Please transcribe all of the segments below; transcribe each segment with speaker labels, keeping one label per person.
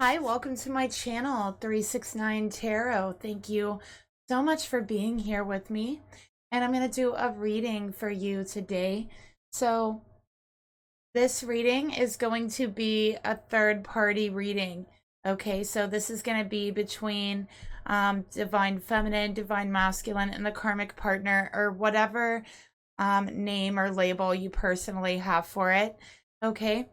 Speaker 1: Hi, welcome to my channel, 369 Tarot. Thank you so much for being here with me. And I'm going to do a reading for you today. So this reading is going to be a third-party reading. Okay, so this is going to be between Divine Feminine, Divine Masculine, and the Karmic partner, or whatever name or label you personally have for it. Okay.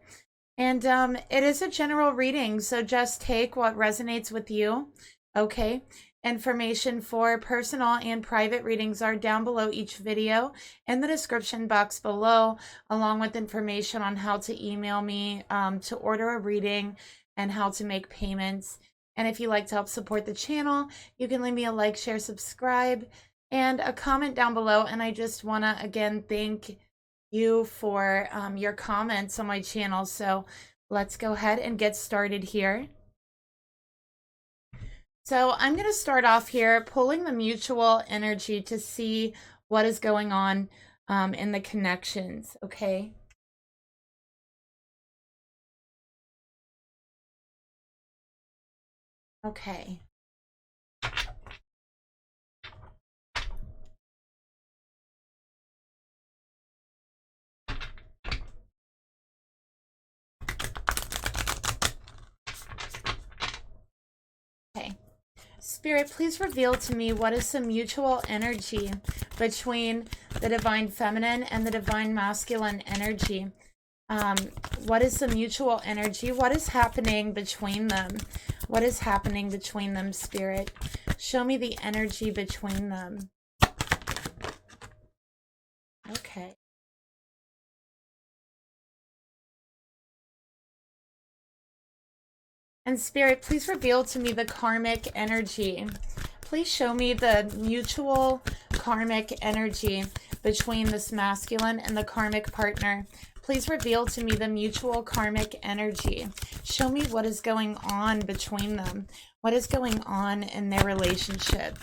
Speaker 1: And it is a general reading, so just take what resonates with you. Okay. Information for personal and private readings are down below each video in the description box below, along with information on how to email me to order a reading and how to make payments. And if you'd like to help support the channel, you can leave me a like, share, subscribe, and a comment down below. And I just want to again thank you for your comments on my channel. So let's go ahead and get started here. So I'm going to start off here pulling the mutual energy to see what is going on in the connections. Okay. Okay. Okay. Spirit, please reveal to me what is the mutual energy between the Divine Feminine and the Divine Masculine energy. What is the mutual energy? What is happening between them? What is happening between them, Spirit? Show me the energy between them. Okay. And Spirit, please reveal to me the karmic energy. Please show me the mutual karmic energy between this masculine and the karmic partner. Please reveal to me the mutual karmic energy. Show me what is going on between them. What is going on in their relationship?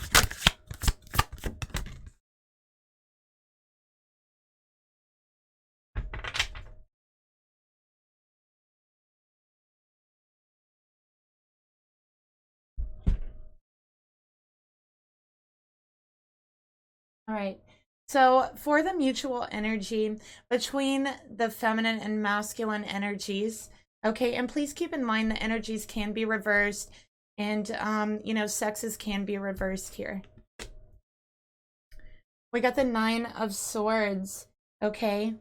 Speaker 1: All right. So for the mutual energy between the feminine and masculine energies, okay, and please keep in mind the energies can be reversed and, you know, sexes can be reversed here. We got the 9 of Swords, okay?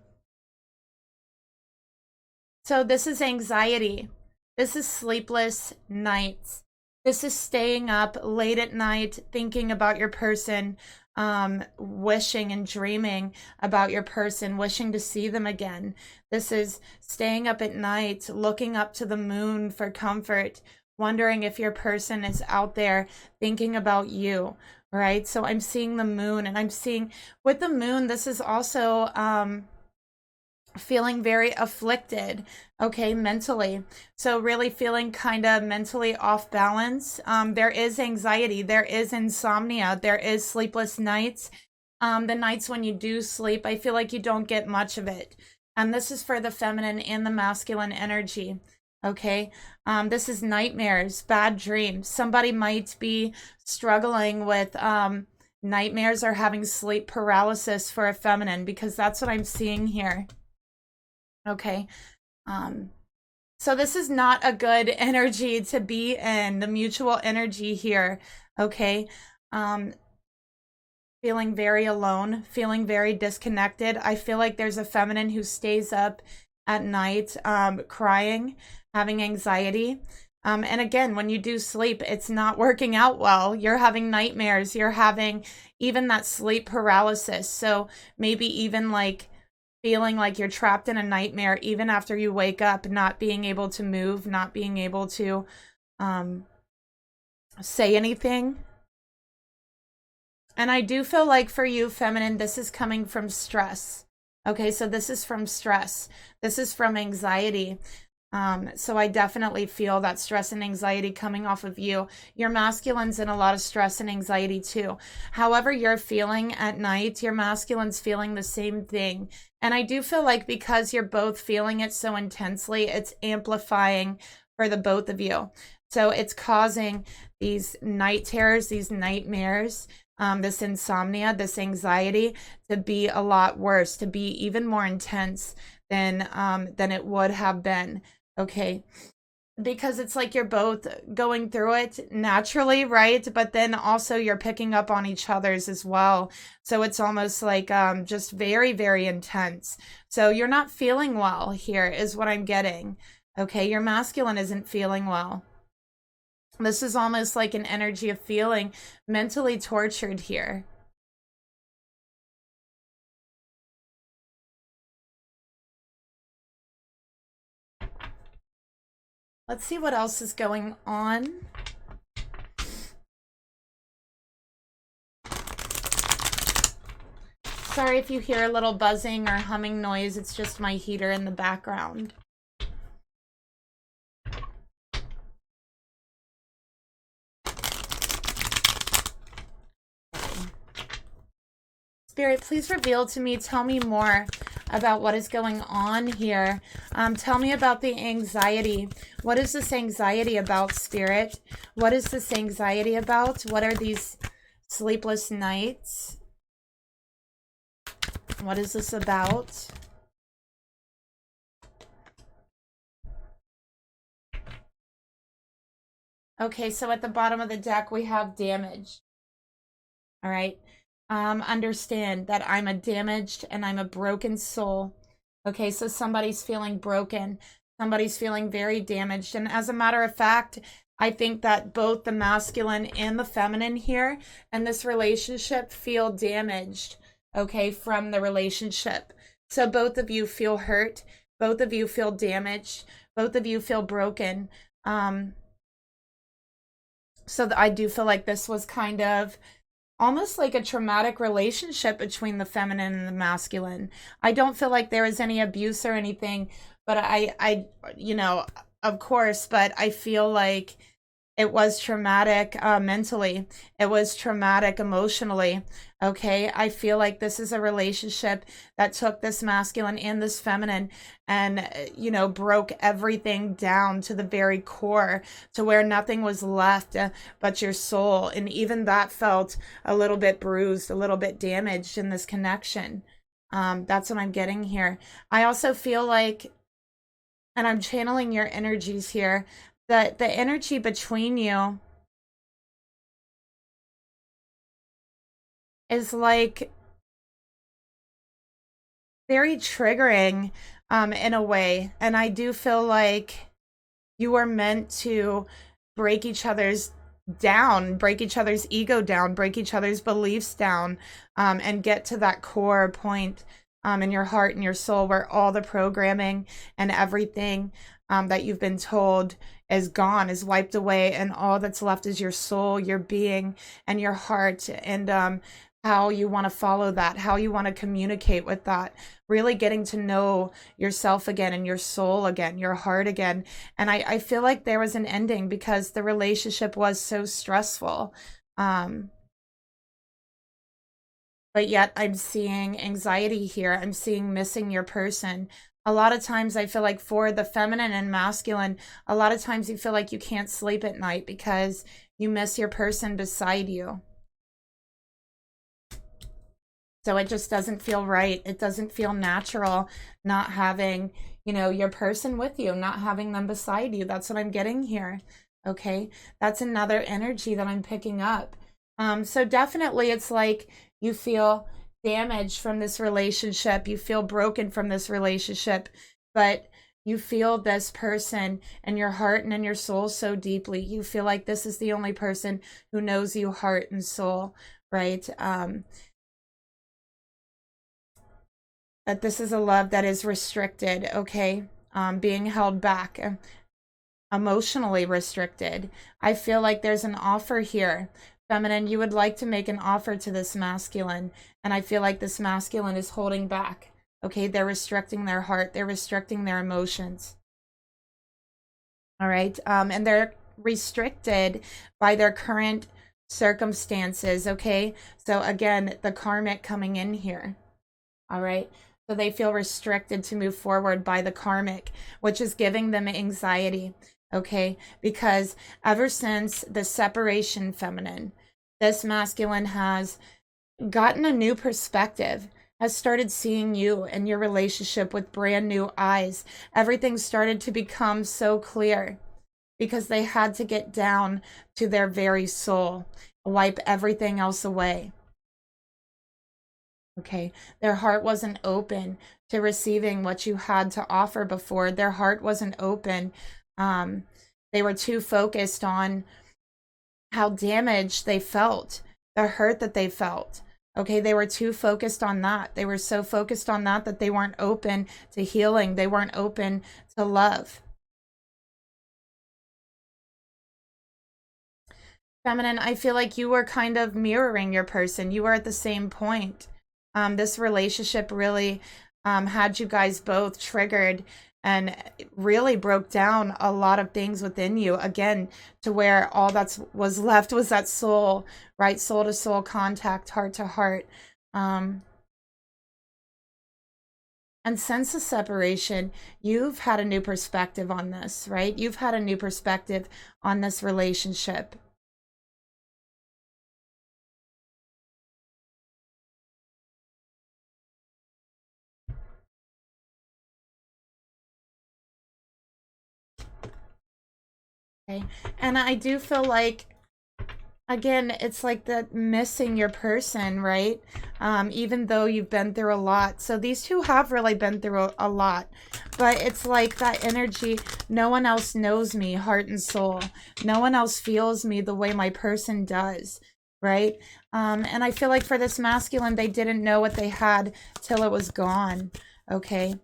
Speaker 1: So this is anxiety. This is sleepless nights. This is staying up late at night thinking about your person, wishing and dreaming about your person, wishing to see them again. This is staying up at night, looking up to the moon for comfort, wondering if your person is out there thinking about you, right? So I'm seeing the moon, and I'm seeing with the moon, this is also feeling very afflicted, okay, mentally. So really feeling kind of mentally off balance. There is anxiety, there is insomnia, there is sleepless nights. The nights when you do sleep, I feel like you don't get much of it. And this is for the feminine and the masculine energy. Okay. This is nightmares, bad dreams. Somebody might be struggling with nightmares or having sleep paralysis for a feminine, because that's what I'm seeing here. Okay. So this is not a good energy to be in, the mutual energy here. Okay. Feeling very alone, feeling very disconnected. I feel like there's a feminine who stays up at night, crying, having anxiety. And again, when you do sleep, it's not working out well. You're having nightmares. You're having even that sleep paralysis. So maybe even like feeling like you're trapped in a nightmare even after you wake up, not being able to move, not being able to say anything. And I do feel like for you, feminine, this is coming from stress. Okay, so this is from stress. This is from anxiety. So I definitely feel that stress and anxiety coming off of you. Your masculine's in a lot of stress and anxiety too. However you're feeling at night, your masculine's feeling the same thing. And I do feel like because you're both feeling it so intensely, it's amplifying for the both of you. So it's causing these night terrors, these nightmares, this insomnia, this anxiety to be a lot worse, to be even more intense than it would have been. Okay. Because it's like you're both going through it naturally, right? But then also you're picking up on each other's as well. So it's almost like just very, very intense. So you're not feeling well here is what I'm getting. Okay, your masculine isn't feeling well. This is almost like an energy of feeling mentally tortured here. Let's see what else is going on. Sorry if you hear a little buzzing or humming noise. It's just my heater in the background. Spirit, please reveal to me, tell me more about what is going on here. Tell me about the anxiety. What is this anxiety about, Spirit? What is this anxiety about? What are these sleepless nights? What is this about? Okay, so at the bottom of the deck, we have damage. All right. Understand that I'm a damaged and I'm a broken soul. Okay, so somebody's feeling broken. Somebody's feeling very damaged. And as a matter of fact, I think that both the masculine and the feminine here and this relationship feel damaged, okay, from the relationship. So both of you feel hurt. Both of you feel damaged. Both of you feel broken. So I do feel like this was kind of almost like a traumatic relationship between the feminine and the masculine. I don't feel like there was any abuse or anything, but you know, of course, but I feel like it was traumatic mentally. It was traumatic emotionally. Okay. I feel like this is a relationship that took this masculine and this feminine and, you know, broke everything down to the very core to where nothing was left but your soul. And even that felt a little bit bruised, a little bit damaged in this connection. That's what I'm getting here. I also feel like, and I'm channeling your energies here, that the energy between you is like very triggering in a way. And I do feel like you are meant to break each other's down, break each other's ego down, break each other's beliefs down, and get to that core point in your heart and your soul where all the programming and everything that you've been told is gone, is wiped away, and all that's left is your soul, your being, and your heart, and how you want to follow that, how you want to communicate with that, really getting to know yourself again and your soul again, your heart again. And I feel like there was an ending because the relationship was so stressful. But yet I'm seeing anxiety here. I'm seeing missing your person. A lot of times I feel like for the feminine and masculine, a lot of times you feel like you can't sleep at night because you miss your person beside you. So it just doesn't feel right. It doesn't feel natural not having, you know, your person with you, not having them beside you. That's what I'm getting here. Okay. That's another energy that I'm picking up. So definitely it's like you feel damaged from this relationship. You feel broken from this relationship, but you feel this person in your heart and in your soul so deeply. You feel like this is the only person who knows you heart and soul, right? That this is a love that is restricted, okay? Being held back, emotionally restricted. I feel like there's an offer here. Feminine, you would like to make an offer to this masculine, and I feel like this masculine is holding back, okay? They're restricting their heart. They're restricting their emotions. All right? And they're restricted by their current circumstances, okay? So again, the karmic coming in here. All right? So they feel restricted to move forward by the karmic, which is giving them anxiety. okay? Because ever since the separation, feminine, this masculine has gotten a new perspective, has started seeing you and your relationship with brand new eyes. Everything started to become so clear because they had to get down to their very soul, wipe everything else away. Okay, their heart wasn't open to receiving what you had to offer before. Their heart wasn't open. They were too focused on how damaged they felt, the hurt that they felt. Okay, they were too focused on that. They were so focused on that that they weren't open to healing. They weren't open to love. Feminine, I feel like you were kind of mirroring your person. You were at the same point. This relationship really had you guys both triggered and really broke down a lot of things within you, again, to where all that was left was that soul, right? Soul to soul contact, heart to heart. And since the separation, you've had a new perspective on this, right? You've had a new perspective on this relationship. Okay. And I do feel like, again, it's like that missing your person, right? Even though you've been through a lot. So these two have really been through a lot. But it's like that energy, no one else knows me, heart and soul. No one else feels me the way my person does, right? And I feel like for this masculine, they didn't know what they had till it was gone, okay?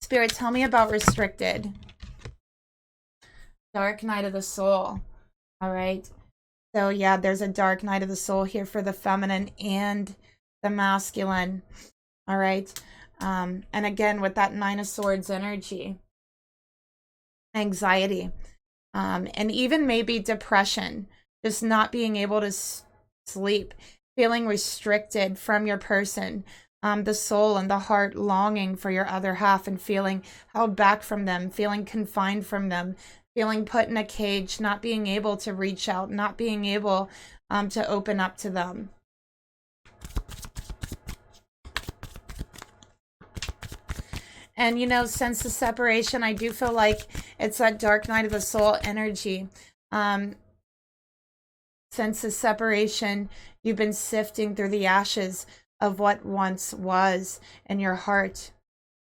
Speaker 1: Spirit, tell me about restricted. Dark night of the soul. All right. So yeah, there's a dark night of the soul here for the feminine and the masculine. All right. And again, with that Nine of Swords energy, anxiety, and even maybe depression, just not being able to sleep, feeling restricted from your person, the soul and the heart longing for your other half and feeling held back from them, feeling confined from them, feeling put in a cage, not being able to reach out, not being able to open up to them. And, you know, since the separation, I do feel like it's that dark night of the soul energy. Since the separation, you've been sifting through the ashes of what once was in your heart.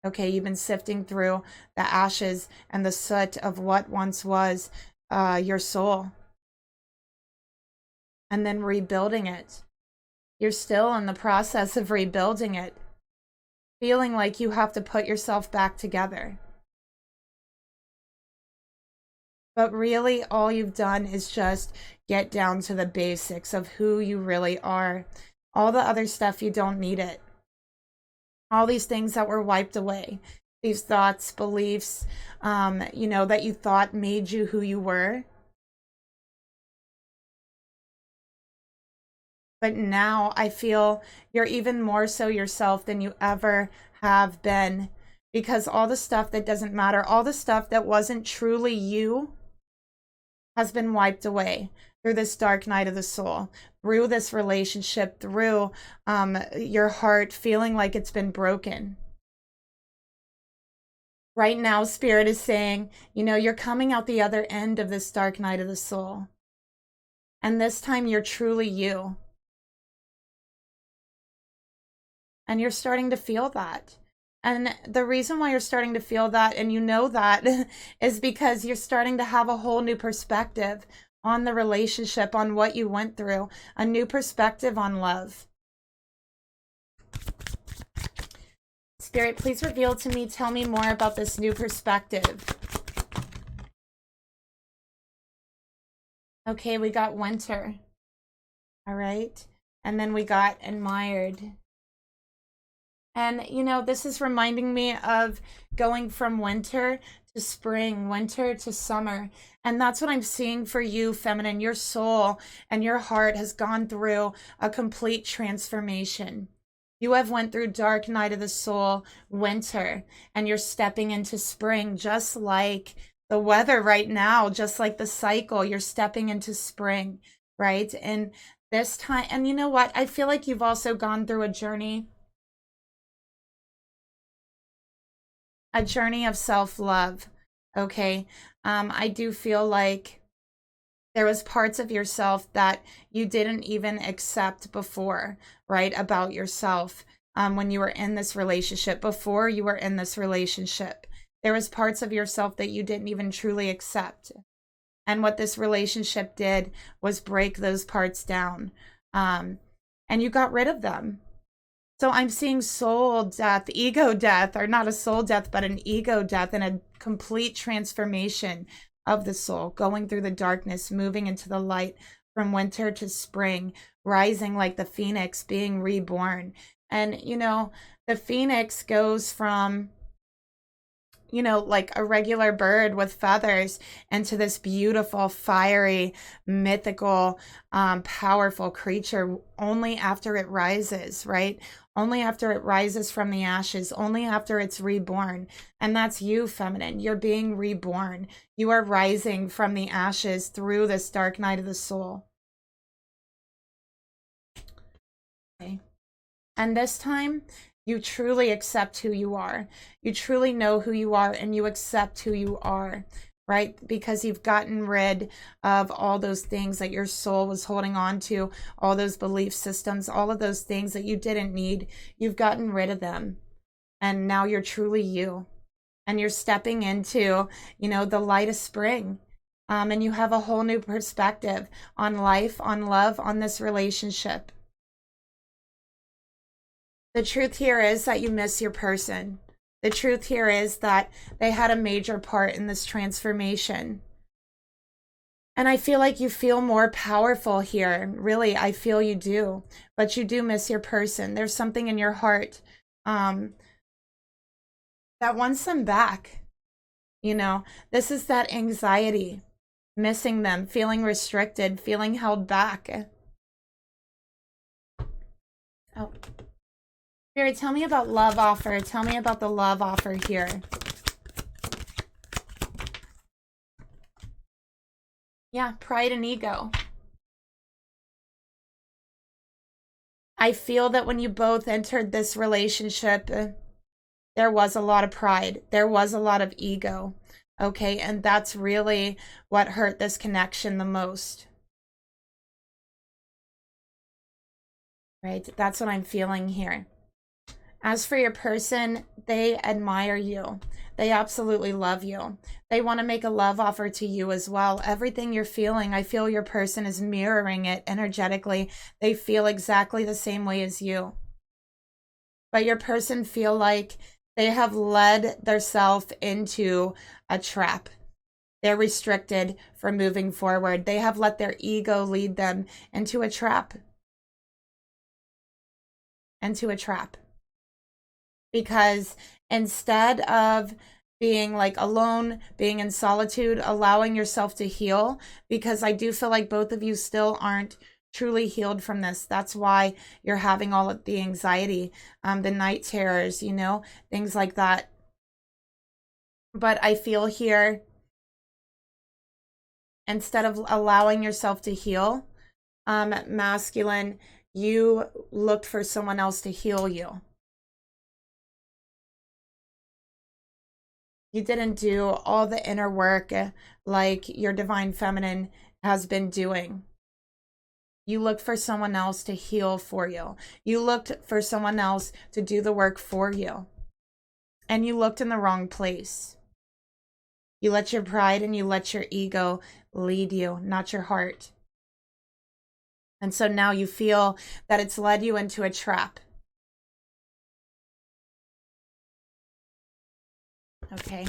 Speaker 1: Okay, you've been sifting through the ashes and the soot of what once was your soul. And then rebuilding it. You're still in the process of rebuilding it. Feeling like you have to put yourself back together. But really, all you've done is just get down to the basics of who you really are. All the other stuff, you don't need it. All these things that were wiped away, these thoughts, beliefs, you know, that you thought made you who you were. But now I feel you're even more so yourself than you ever have been, because all the stuff that doesn't matter, all the stuff that wasn't truly you has been wiped away through this dark night of the soul, through this relationship, through your heart feeling like it's been broken. Right now, Spirit is saying, you know, you're coming out the other end of this dark night of the soul. And this time you're truly you. And you're starting to feel that. And the reason why you're starting to feel that, and you know that, is because you're starting to have a whole new perspective on the relationship, on what you went through, a new perspective on love. Spirit, please reveal to me, tell me more about this new perspective. Okay, we got winter. All right. And then we got admired. And, you know, this is reminding me of going from winter to spring, winter to summer. And that's what I'm seeing for you, feminine. Your soul and your heart has gone through a complete transformation. You have went through dark night of the soul, winter, and you're stepping into spring, just like the weather right now, just like the cycle, you're stepping into spring, right? And this time, and you know what? I feel like you've also gone through a journey of self-love. Okay. I do feel like there was parts of yourself that you didn't even accept before, right? About yourself. When you were in this relationship, before you were in this relationship, there was parts of yourself that you didn't even truly accept. And what this relationship did was break those parts down. And you got rid of them. So I'm seeing soul death, ego death, or not a soul death, but an ego death, and a complete transformation of the soul, going through the darkness, moving into the light, from winter to spring, rising like the phoenix, being reborn. And, you know, the phoenix goes from, you know, like a regular bird with feathers into this beautiful, fiery, mythical, powerful creature only after it rises, right? Only after it rises from the ashes, only after it's reborn. And that's you, feminine. You're being reborn. You are rising from the ashes through this dark night of the soul. Okay. And this time, you truly accept who you are. You truly know who you are, and you accept who you are, right? Because you've gotten rid of all those things that your soul was holding on to, all those belief systems, all of those things that you didn't need. You've gotten rid of them. And now you're truly you. And you're stepping into, you know, the light of spring. And you have a whole new perspective on life, on love, on this relationship. The truth here is that you miss your person. The truth here is that they had a major part in this transformation. And I feel like you feel more powerful here. Really, I feel you do. But you do miss your person. There's something in your heart that wants them back. You know, this is that anxiety, missing them, feeling restricted, feeling held back. Oh. Spirit, tell me about love offer. Tell me about the love offer here. Yeah, pride and ego. I feel that when you both entered this relationship, there was a lot of pride. There was a lot of ego. Okay, and that's really what hurt this connection the most. Right? That's what I'm feeling here. As for your person, they admire you. They absolutely love you. They want to make a love offer to you as well. Everything you're feeling, I feel your person is mirroring it energetically. They feel exactly the same way as you. But your person feel like they have led themselves into a trap. They're restricted from moving forward. They have let their ego lead them into a trap. Into a trap. Because instead of being like alone, being in solitude, allowing yourself to heal, because I do feel like both of you still aren't truly healed from this. That's why you're having all of the anxiety, the night terrors, you know, things like that. But I feel here, instead of allowing yourself to heal, masculine, you looked for someone else to heal you. You didn't do all the inner work like your divine feminine has been doing. You looked for someone else to heal for you. You looked for someone else to do the work for you. And you looked in the wrong place. You let your pride and you let your ego lead you, not your heart. And so now you feel that it's led you into a trap. Okay.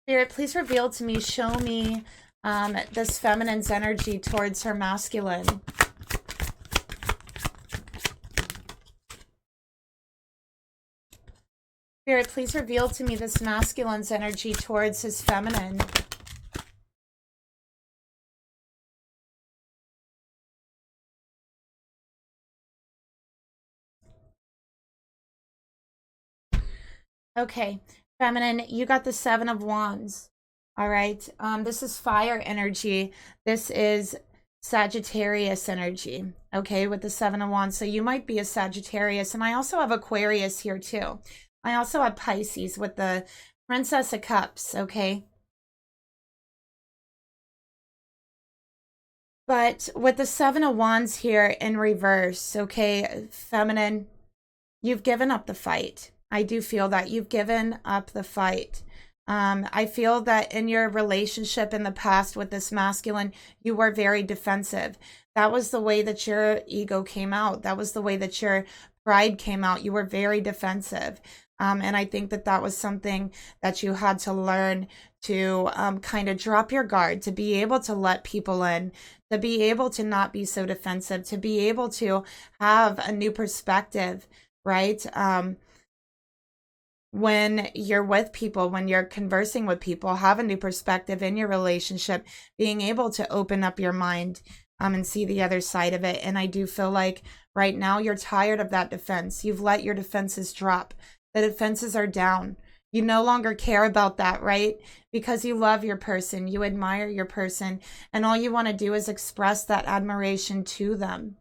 Speaker 1: Spirit, please reveal to me, show me this feminine's energy towards her masculine. Spirit, please reveal to me this masculine's energy towards his feminine. Okay, feminine, you got the Seven of Wands. All right. This is fire energy. This is Sagittarius energy. Okay, with the Seven of Wands. So you might be a Sagittarius. And I also have Aquarius here too. I also have Pisces with the Princess of Cups. Okay. But with the Seven of Wands here in reverse, okay, feminine, you've given up the fight. I do feel that you've given up the fight. I feel that in your relationship in the past with this masculine, you were very defensive. That was the way that your ego came out. That was the way that your pride came out. You were very defensive. And I think that that was something that you had to learn to kind of drop your guard, to be able to let people in, to be able to not be so defensive, to be able to have a new perspective, right? When you're with people, when you're conversing with people, have a new perspective in your relationship, being able to open up your mind and see the other side of it. And I do feel like right now you're tired of that defense. You've let your defenses drop. The defenses are down. You no longer care about that, right? Because you love your person, you admire your person, and all you want to do is express that admiration to them.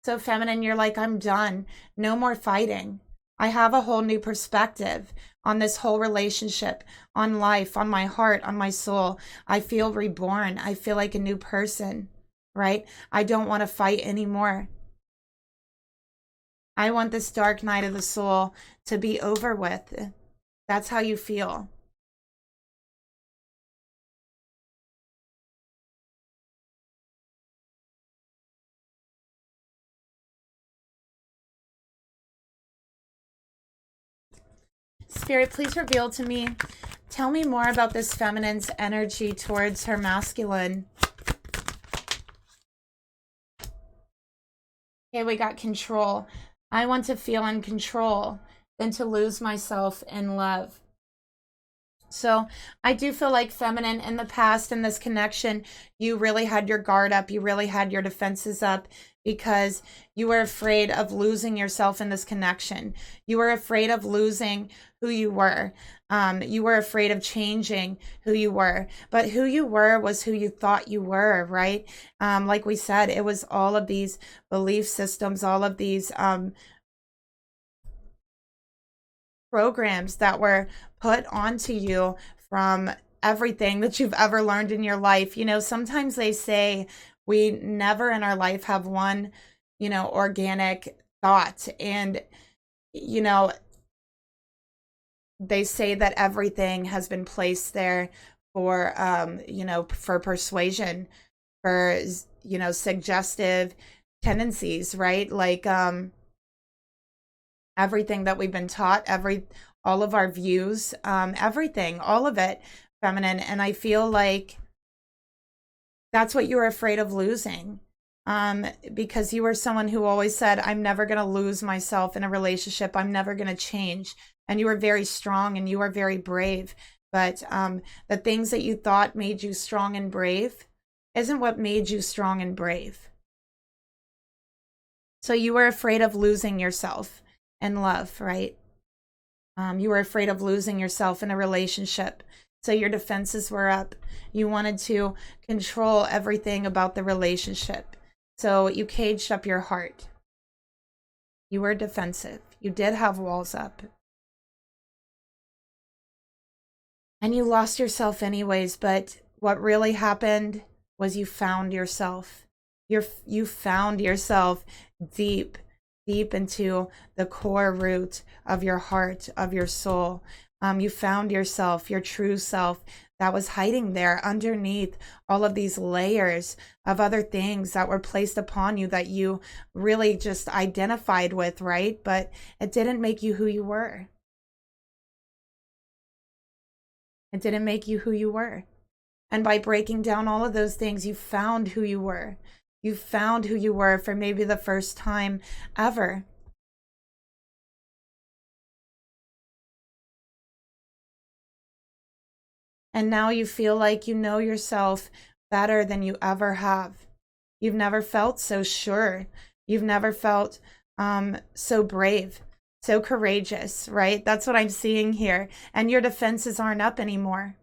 Speaker 1: So feminine, you're like, I'm done. No more fighting. I have a whole new perspective on this whole relationship, on life, on my heart, on my soul. I feel reborn. I feel like a new person, right? I don't want to fight anymore. I want this dark night of the soul to be over with. That's how you feel. Spirit, please reveal to me. Tell me more about this feminine's energy towards her masculine. Okay, we got control. I want to feel in control than to lose myself in love. So I do feel like feminine in the past in this connection, you really had your guard up. You really had your defenses up because you were afraid of losing yourself in this connection. You were afraid of losing who you were. You were afraid of changing who you were. But who you were was who you thought you were, right? Like we said, it was all of these belief systems, all of these programs that were put onto you from everything that you've ever learned in your life. You know, sometimes they say we never in our life have one, organic thought. And, they say that everything has been placed there for, for persuasion, for, suggestive tendencies, right? Like, everything that we've been taught, all of our views, everything, all of it, feminine. And I feel like that's what you were afraid of losing, because you were someone who always said, I'm never going to lose myself in a relationship. I'm never going to change. And you were very strong and you were very brave. But the things that you thought made you strong and brave isn't what made you strong and brave. So you were afraid of losing yourself in love, right? You were afraid of losing yourself in a relationship. So your defenses were up. You wanted to control everything about the relationship. So you caged up your heart. You were defensive. You did have walls up. And you lost yourself anyways, but what really happened was you found yourself. You found yourself deep into the core root of your heart, of your soul. You found yourself, your true self that was hiding there underneath all of these layers of other things that were placed upon you that you really just identified with, right? But it didn't make you who you were. It didn't make you who you were. And by breaking down all of those things, you found who you were. You found who you were for maybe the first time ever. And now you feel like you know yourself better than you ever have. You've never felt so sure. You've never felt so brave. so courageous, right? That's what I'm seeing here. And your defenses aren't up anymore.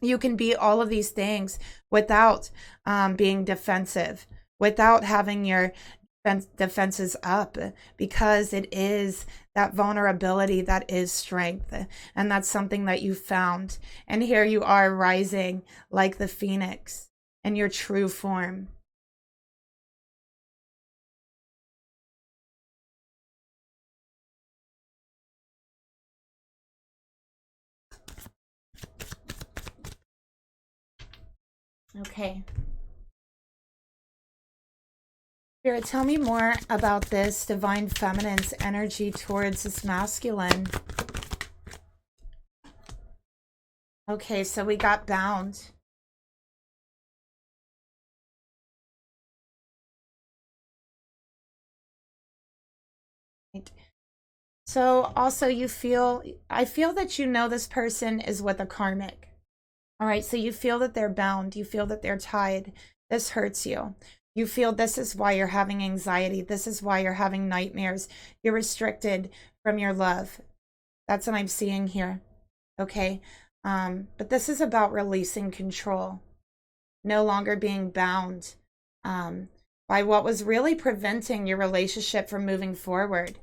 Speaker 1: You can be all of these things without being defensive, without having your defenses up, because it is that vulnerability that is strength. And that's something that you found. And here you are rising like the phoenix in your true form. Okay. Spirit, tell me more about this divine feminine's energy towards this masculine. Okay, so we got bound. Right. So also I feel that you know this person is with a karmic. All right, so you feel that they're bound. You feel that they're tied. This hurts you. You feel this is why you're having anxiety. This is why you're having nightmares. You're restricted from your love. That's what I'm seeing here. Okay. But this is about releasing control, no longer being bound by what was really preventing your relationship from moving forward.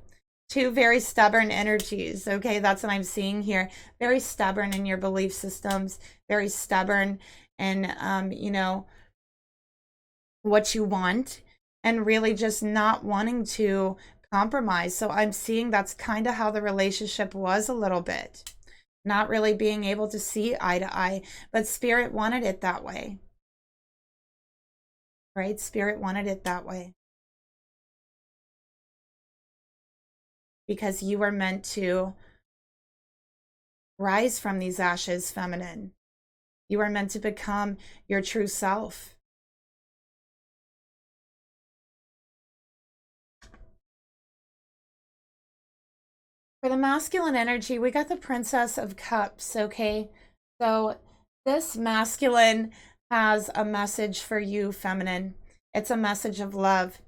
Speaker 1: Two very stubborn energies. Okay, that's what I'm seeing here. Very stubborn in your belief systems, very stubborn in, you know, what you want, and really just not wanting to compromise. So I'm seeing that's kind of how the relationship was a little bit. Not really being able to see eye to eye, but Spirit wanted it that way. Right? Spirit wanted it that way. Because you were meant to rise from these ashes, feminine. You are meant to become your true self. For the masculine energy, we got the Princess of Cups, okay? So this masculine has a message for you, feminine. It's a message of love.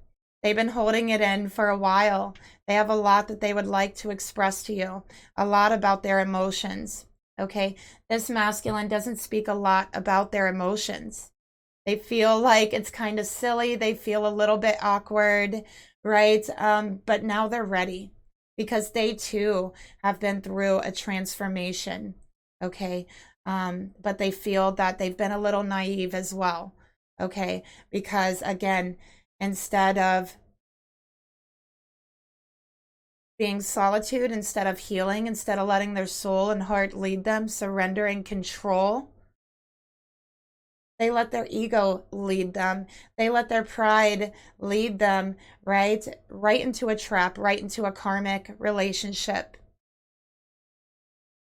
Speaker 1: They've been holding it in for a while. They have a lot that they would like to express to you, a lot about their emotions, okay? This masculine doesn't speak a lot about their emotions. They feel like it's kind of silly. They feel a little bit awkward, right? But now they're ready because they too have been through a transformation, okay? But they feel that they've been a little naive as well, okay? Because again, instead of being solitude, instead of healing, instead of letting their soul and heart lead them, surrendering control, they let their ego lead them. They let their pride lead them, right? Right into a trap, right into a karmic relationship.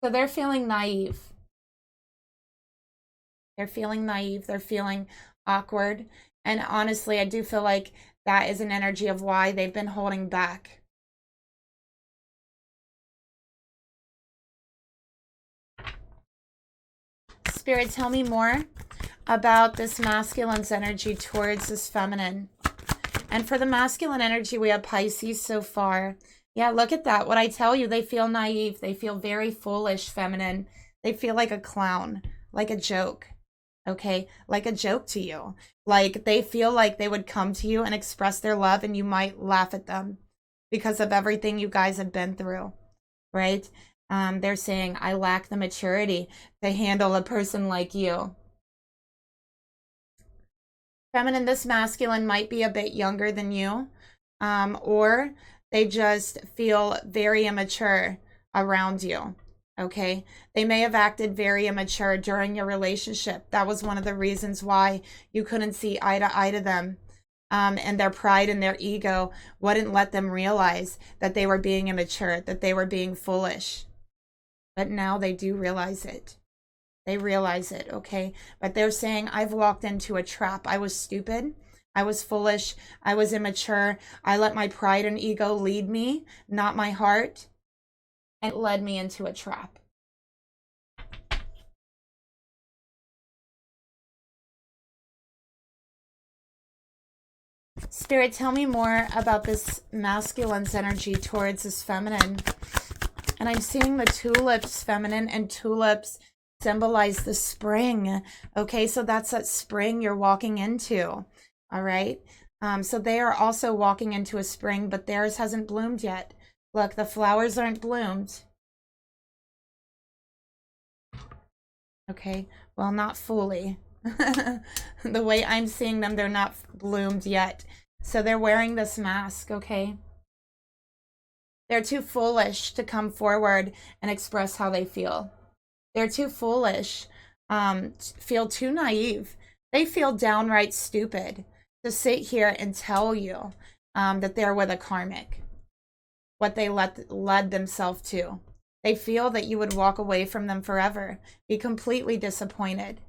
Speaker 1: So they're feeling naive. They're feeling naive. They're feeling awkward. And honestly, I do feel like that is an energy of why they've been holding back. Spirit, tell me more about this masculine's energy towards this feminine. And for the masculine energy, we have Pisces so far. Yeah, look at that. What I tell you, they feel naive. They feel very foolish, feminine. They feel like a clown, like a joke. Okay, like a joke to you. Like they feel like they would come to you and express their love and you might laugh at them because of everything you guys have been through, right? They're saying, I lack the maturity to handle a person like you. Feminine, this masculine might be a bit younger than you, or they just feel very immature around you. Okay, they may have acted very immature during your relationship. That was one of the reasons why you couldn't see eye to them. And their pride and their ego wouldn't let them realize that they were being immature, that they were being foolish. But now they do realize it. They realize it, okay? But they're saying, I've walked into a trap. I was stupid. I was foolish. I was immature. I let my pride and ego lead me, not my heart. And it led me into a trap. Spirit, tell me more about this masculine's energy towards this feminine. And I'm seeing the tulips, feminine, and tulips symbolize the spring. Okay, so that's that spring you're walking into. All right. So they are also walking into a spring, but theirs hasn't bloomed yet. Look, the flowers aren't bloomed. Okay, well, not fully. The way I'm seeing them, they're not bloomed yet. So they're wearing this mask, okay? They're too foolish to come forward and express how they feel. They're too foolish, feel too naive. They feel downright stupid to sit here and tell you that they're with a karmic, what they led themselves to. They feel that you would walk away from them forever, be completely disappointed.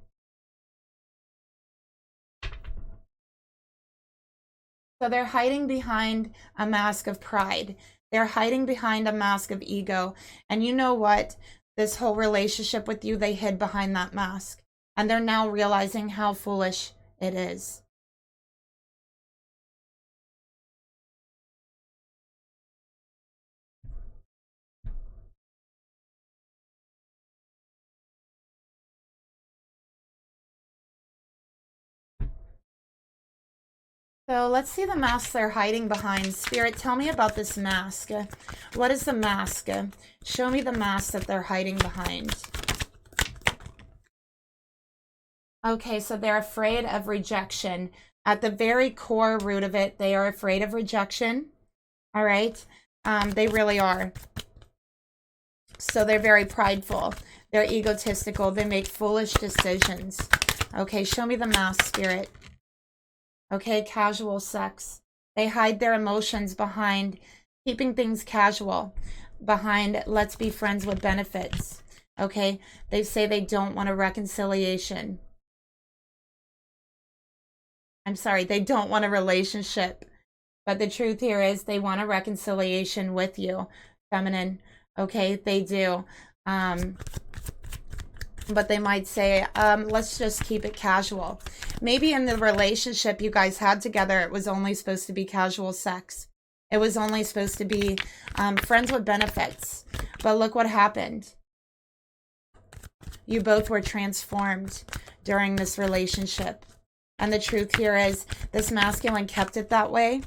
Speaker 1: So they're hiding behind a mask of pride. They're hiding behind a mask of ego. And you know what? This whole relationship with you, they hid behind that mask. And they're now realizing how foolish it is. So let's see the mask they're hiding behind. Spirit, tell me about this mask. What is the mask? Show me the mask that they're hiding behind. Okay, so they're afraid of rejection. At the very core root of it, they are afraid of rejection. All right? They really are. So they're very prideful. They're egotistical. They make foolish decisions. Okay, show me the mask, Spirit. Okay, casual sex. They hide their emotions behind keeping things casual, behind let's be friends with benefits. Okay, they say they don't want a reconciliation. I'm sorry, they don't want a relationship. But the truth here is they want a reconciliation with you, feminine. Okay, they do. But they might say, let's just keep it casual. Maybe in the relationship you guys had together, it was only supposed to be casual sex. It was only supposed to be friends with benefits. But look what happened. You both were transformed during this relationship. And the truth here is this masculine kept it that way.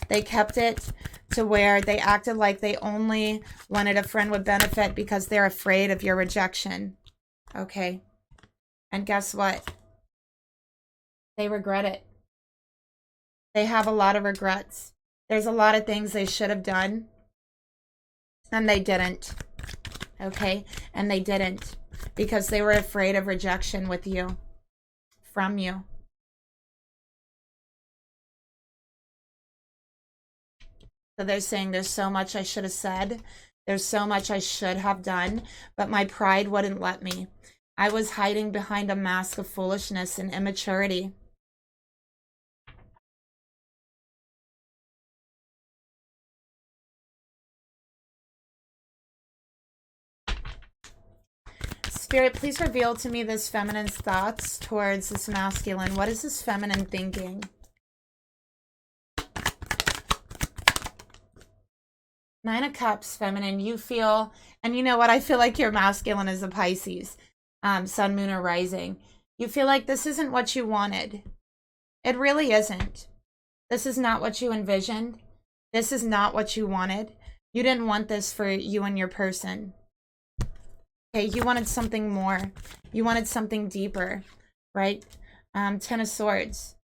Speaker 1: They kept it to where they acted like they only wanted a friend with benefit because they're afraid of your rejection. Okay. And guess what? They regret it. They have a lot of regrets. There's a lot of things they should have done. And they didn't. Okay? And they didn't. Because they were afraid of rejection with you. From you. So they're saying there's so much I should have said. There's so much I should have done. But my pride wouldn't let me. I was hiding behind a mask of foolishness and immaturity. Spirit, please reveal to me this feminine's thoughts towards this masculine. What is this feminine thinking? Nine of Cups, feminine. You feel, and you know what? I feel like your masculine is a Pisces, sun, moon, or rising. You feel like this isn't what you wanted. It really isn't. This is not what you envisioned. This is not what you wanted. You didn't want this for you and your person. Okay, you wanted something more. You wanted something deeper, right? Ten of Swords.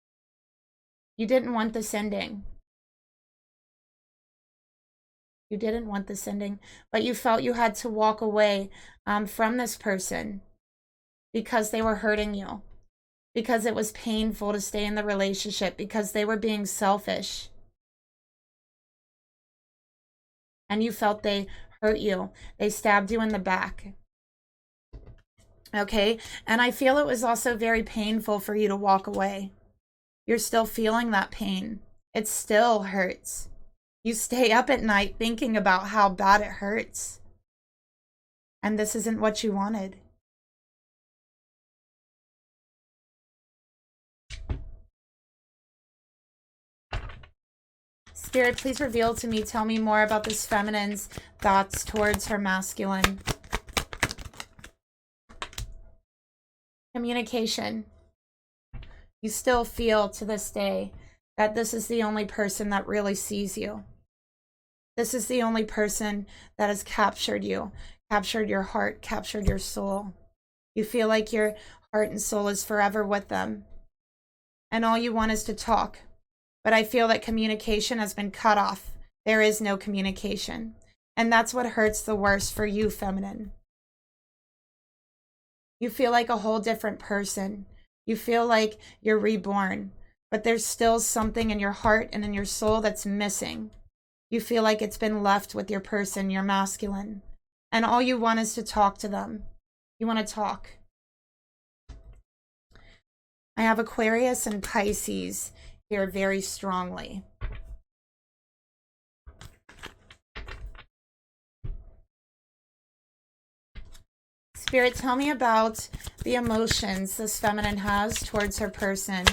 Speaker 1: You didn't want this ending. You didn't want this ending, but you felt you had to walk away from this person because they were hurting you, because it was painful to stay in the relationship, because they were being selfish. And you felt they hurt you. They stabbed you in the back. Okay, and I feel it was also very painful for you to walk away. You're still feeling that pain. It still hurts. You stay up at night thinking about how bad it hurts. And this isn't what you wanted. Spirit, please reveal to me, tell me more about this feminine's thoughts towards her masculine. Communication. You still feel to this day that this is the only person that really sees you. This is the only person that has captured you, captured your heart, captured your soul. You feel like your heart and soul is forever with them. And all you want is to talk. But I feel that communication has been cut off. There is no communication. And that's what hurts the worst for you, feminine. You feel like a whole different person. You feel like you're reborn. But there's still something in your heart and in your soul that's missing. You feel like it's been left with your person, your masculine. And all you want is to talk to them. You want to talk. I have Aquarius and Pisces here very strongly. Spirit, tell me about the emotions this feminine has towards her person.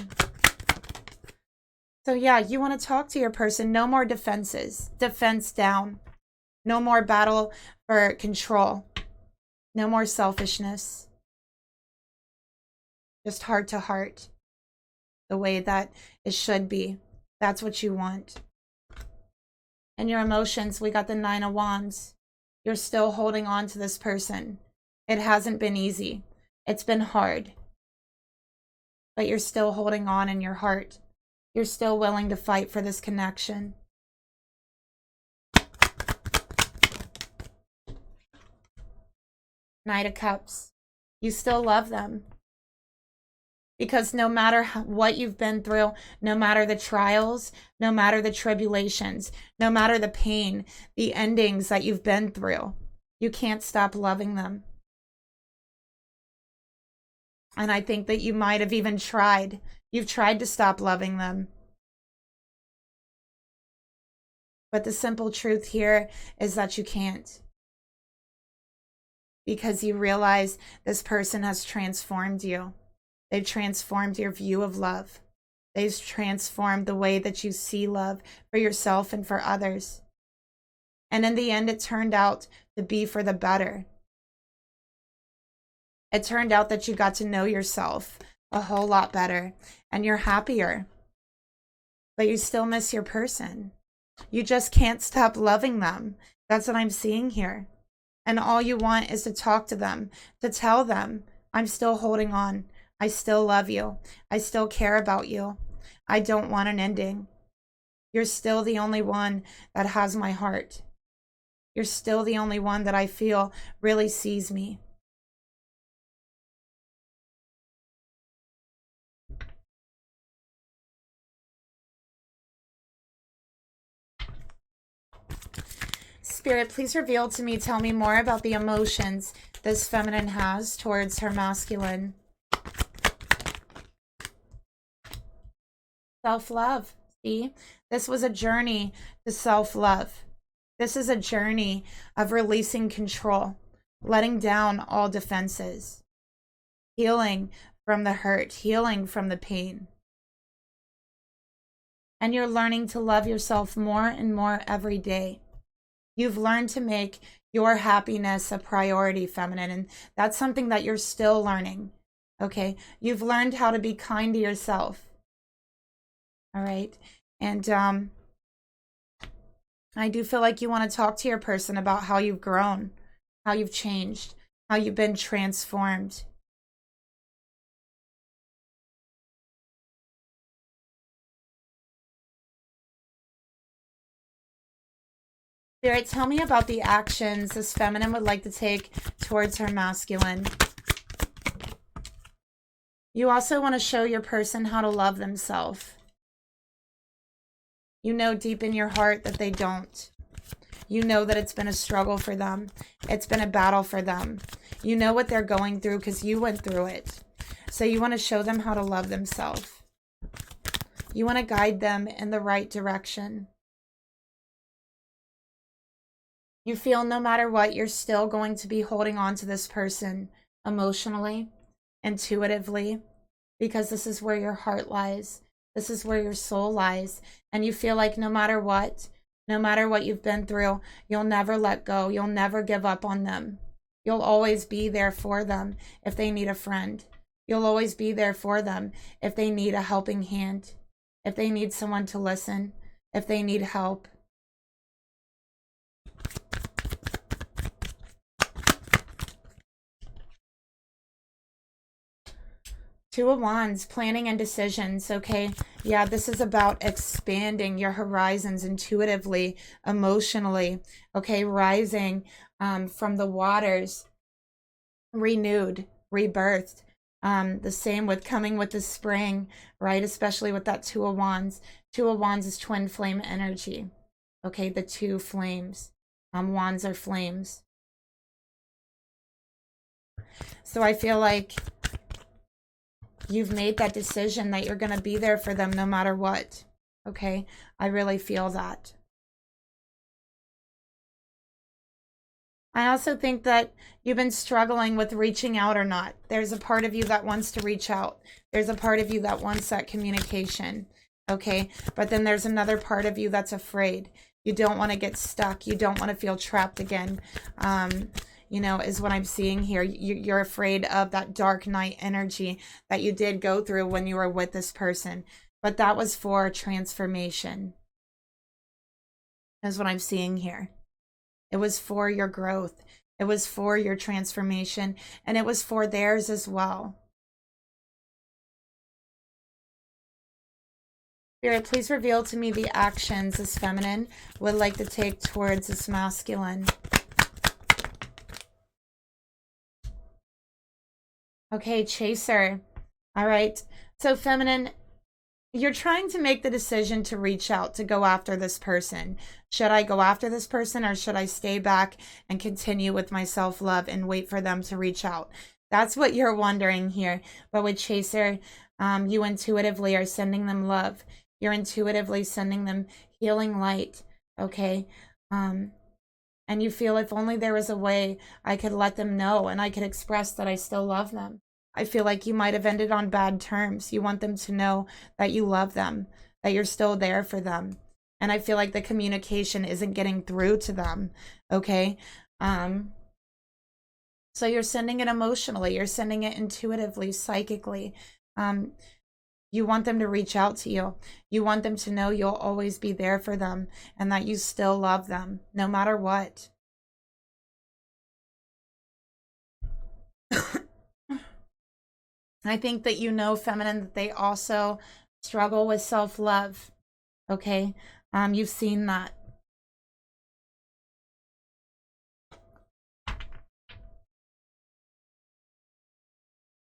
Speaker 1: So yeah, you want to talk to your person. No more defenses. Defense down. No more battle for control. No more selfishness. Just heart to heart. The way that it should be. That's what you want. And your emotions, we got the 9 of Wands. You're still holding on to this person. It hasn't been easy. It's been hard. But you're still holding on in your heart. You're still willing to fight for this connection. Knight of Cups. You still love them. Because no matter what you've been through, no matter the trials, no matter the tribulations, no matter the pain, the endings that you've been through, you can't stop loving them. And I think that you might have even tried. You've tried to stop loving them. But the simple truth here is that you can't. Because you realize this person has transformed you. They've transformed your view of love. They've transformed the way that you see love for yourself and for others. And in the end, it turned out to be for the better. It turned out that you got to know yourself a whole lot better and you're happier. But you still miss your person. You just can't stop loving them. That's what I'm seeing here. And all you want is to talk to them, to tell them, I'm still holding on. I still love you. I still care about you. I don't want an ending. You're still the only one that has my heart. You're still the only one that I feel really sees me. Spirit, please reveal to me, tell me more about the emotions this feminine has towards her masculine. Self-love. See, this was a journey to self-love. This is a journey of releasing control, letting down all defenses, healing from the hurt, healing from the pain. And you're learning to love yourself more and more every day. You've learned to make your happiness a priority, feminine, and that's something that you're still learning, okay? You've learned how to be kind to yourself, all right? And I do feel like you want to talk to your person about how you've grown, how you've changed, how you've been transformed. Spirit, tell me about the actions this feminine would like to take towards her masculine. You also want to show your person how to love themselves. You know deep in your heart that they don't. You know that it's been a struggle for them. It's been a battle for them. You know what they're going through because you went through it. So you want to show them how to love themselves. You want to guide them in the right direction. You feel no matter what, you're still going to be holding on to this person emotionally, intuitively, because this is where your heart lies. This is where your soul lies. And you feel like no matter what you've been through, you'll never let go. You'll never give up on them. You'll always be there for them if they need a friend. You'll always be there for them if they need a helping hand, if they need someone to listen, if they need help. Two of Wands, planning and decisions, okay? Yeah, this is about expanding your horizons intuitively, emotionally, okay? Rising from the waters, renewed, rebirthed. The same with coming with the spring, right? Especially with that Two of Wands. Two of Wands is twin flame energy, okay? The two flames. Wands are flames. So I feel like you've made that decision that you're going to be there for them no matter what. Okay? I really feel that. I also think that you've been struggling with reaching out or not. There's a part of you that wants to reach out. There's a part of you that wants that communication. Okay? But then there's another part of you that's afraid. You don't want to get stuck. You don't want to feel trapped again. You know, is what I'm seeing here. You're afraid of that dark night energy that you did go through when you were with this person. But that was for transformation, is what I'm seeing here. It was for your growth. It was for your transformation. And it was for theirs as well. Spirit, please reveal to me the actions this feminine would like to take towards this masculine. Okay, chaser. All right. So feminine, you're trying to make the decision to reach out, to go after this person. Should I go after this person or should I stay back and continue with my self-love and wait for them to reach out? That's what you're wondering here. But with chaser, you intuitively are sending them love. You're intuitively sending them healing light. Okay. And you feel if only there was a way I could let them know and I could express that I still love them. I feel like you might have ended on bad terms. You want them to know that you love them, that you're still there for them. And I feel like the communication isn't getting through to them. Okay. So you're sending it emotionally. You're sending it intuitively, psychically. You want them to reach out to you. You want them to know you'll always be there for them and that you still love them no matter what. I think that you know, feminine, that they also struggle with self-love. Okay? You've seen that.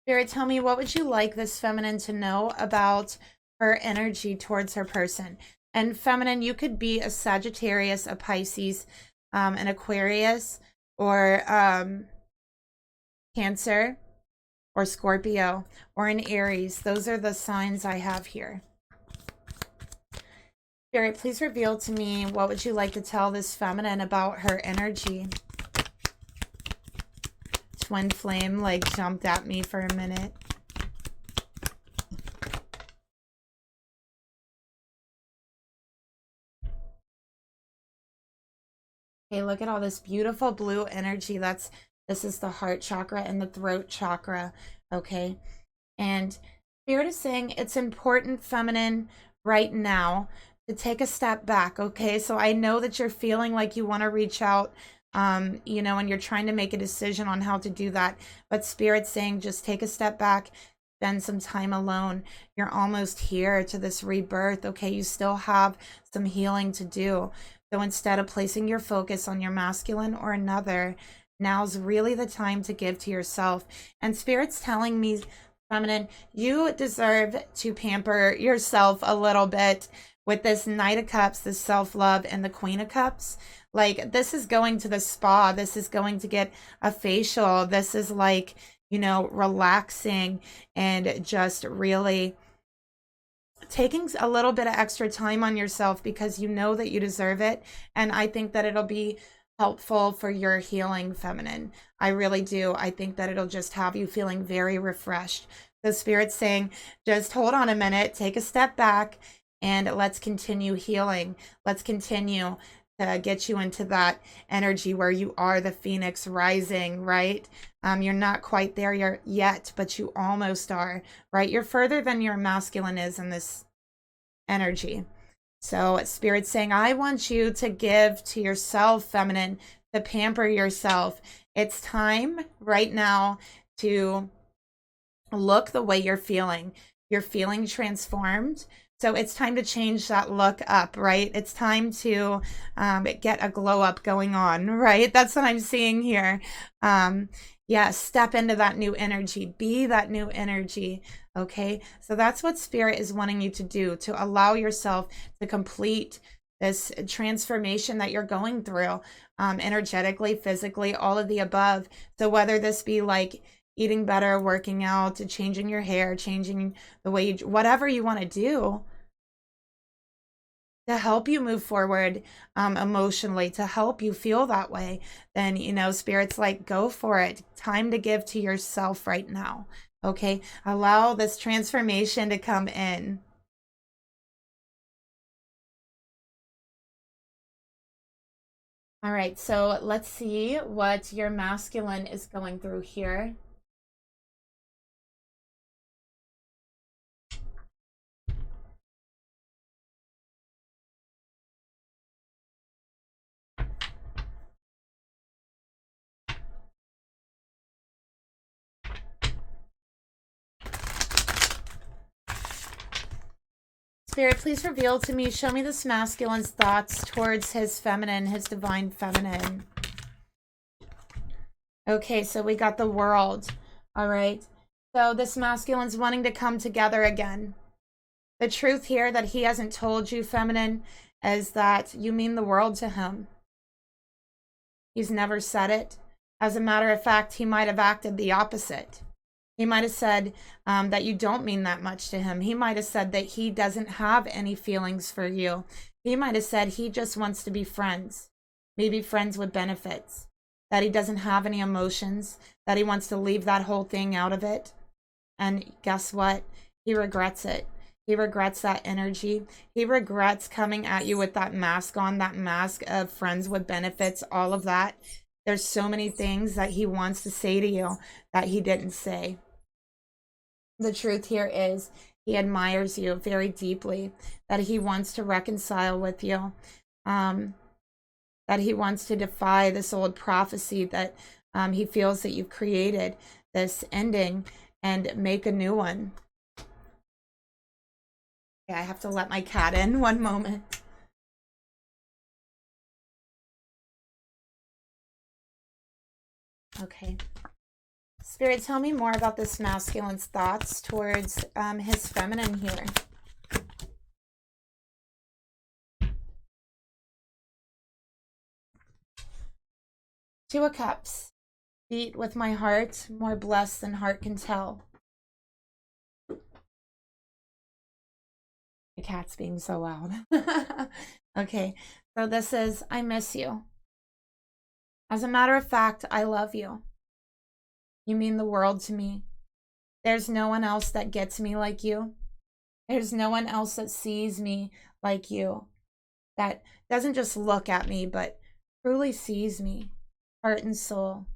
Speaker 1: Spirit, tell me, what would you like this feminine to know about her energy towards her person? And feminine, you could be a Sagittarius, a Pisces, an Aquarius, or Cancer, or Scorpio, or an Aries. Those are the signs I have here. Spirit, please reveal to me, what would you like to tell this feminine about her energy? Twin flame like jumped at me for a minute. Okay, look at all this beautiful blue energy. This is the heart chakra and the throat chakra. Okay. And Spirit is saying it's important, feminine, right now to take a step back. Okay. So I know that you're feeling like you want to reach out, you know, and you're trying to make a decision on how to do that. But Spirit's saying just take a step back, spend some time alone. You're almost here to this rebirth. Okay. You still have some healing to do. So instead of placing your focus on your masculine or another, now's really the time to give to yourself. And Spirit's telling me, feminine, you deserve to pamper yourself a little bit with this Knight of Cups, this self-love, and the Queen of Cups. Like, this is going to the spa. This is going to get a facial. This is like, you know, relaxing and just really taking a little bit of extra time on yourself because you know that you deserve it. And I think that it'll be helpful for your healing, feminine. I really do. I think that it'll just have you feeling very refreshed. The Spirit's saying, just hold on a minute, take a step back, and let's continue healing. Let's continue to get you into that energy where you are the phoenix rising, right? You're not quite there yet, but you almost are, right? You're further than your masculine is in this energy. So Spirit's saying, I want you to give to yourself, feminine, to pamper yourself. It's time right now to look the way you're feeling. You're feeling transformed. So it's time to change that look up, right? It's time to get a glow up going on, right? That's what I'm seeing here. Yeah, step into that new energy. Be that new energy, okay? So that's what Spirit is wanting you to do, to allow yourself to complete this transformation that you're going through, energetically, physically, all of the above. So whether this be like eating better, working out, changing your hair, changing the way you, whatever you want to do to help you move forward emotionally, to help you feel that way, then, you know, Spirit's like, go for it. Time to give to yourself right now. Okay. Allow this transformation to come in. All right. So let's see what your masculine is going through here. Spirit, please reveal to me, show me this masculine's thoughts towards his feminine, his divine feminine. Okay, so we got the World. All right. So this masculine's wanting to come together again. The truth here that he hasn't told you, feminine, is that you mean the world to him. He's never said it. As a matter of fact, he might have acted the opposite. He might have said that you don't mean that much to him. He might have said that he doesn't have any feelings for you. He might have said he just wants to be friends, maybe friends with benefits, that he doesn't have any emotions, that he wants to leave that whole thing out of it. And guess what? He regrets it. He regrets that energy. He regrets coming at you with that mask on, that mask of friends with benefits, all of that. There's so many things that he wants to say to you that he didn't say. The truth here is he admires you very deeply, that he wants to reconcile with you, that he wants to defy this old prophecy that he feels that you've created, this ending, and make a new one. Okay, I have to let my cat in one moment. Okay. Spirit, tell me more about this masculine's thoughts towards his feminine here. Two of Cups. Beat with my heart, more blessed than heart can tell. The cat's being so loud. Okay, so this is, I miss you. As a matter of fact, I love you. You mean the world to me. There's no one else that gets me like you. There's no one else that sees me like you. That doesn't just look at me, but truly sees me, heart and soul.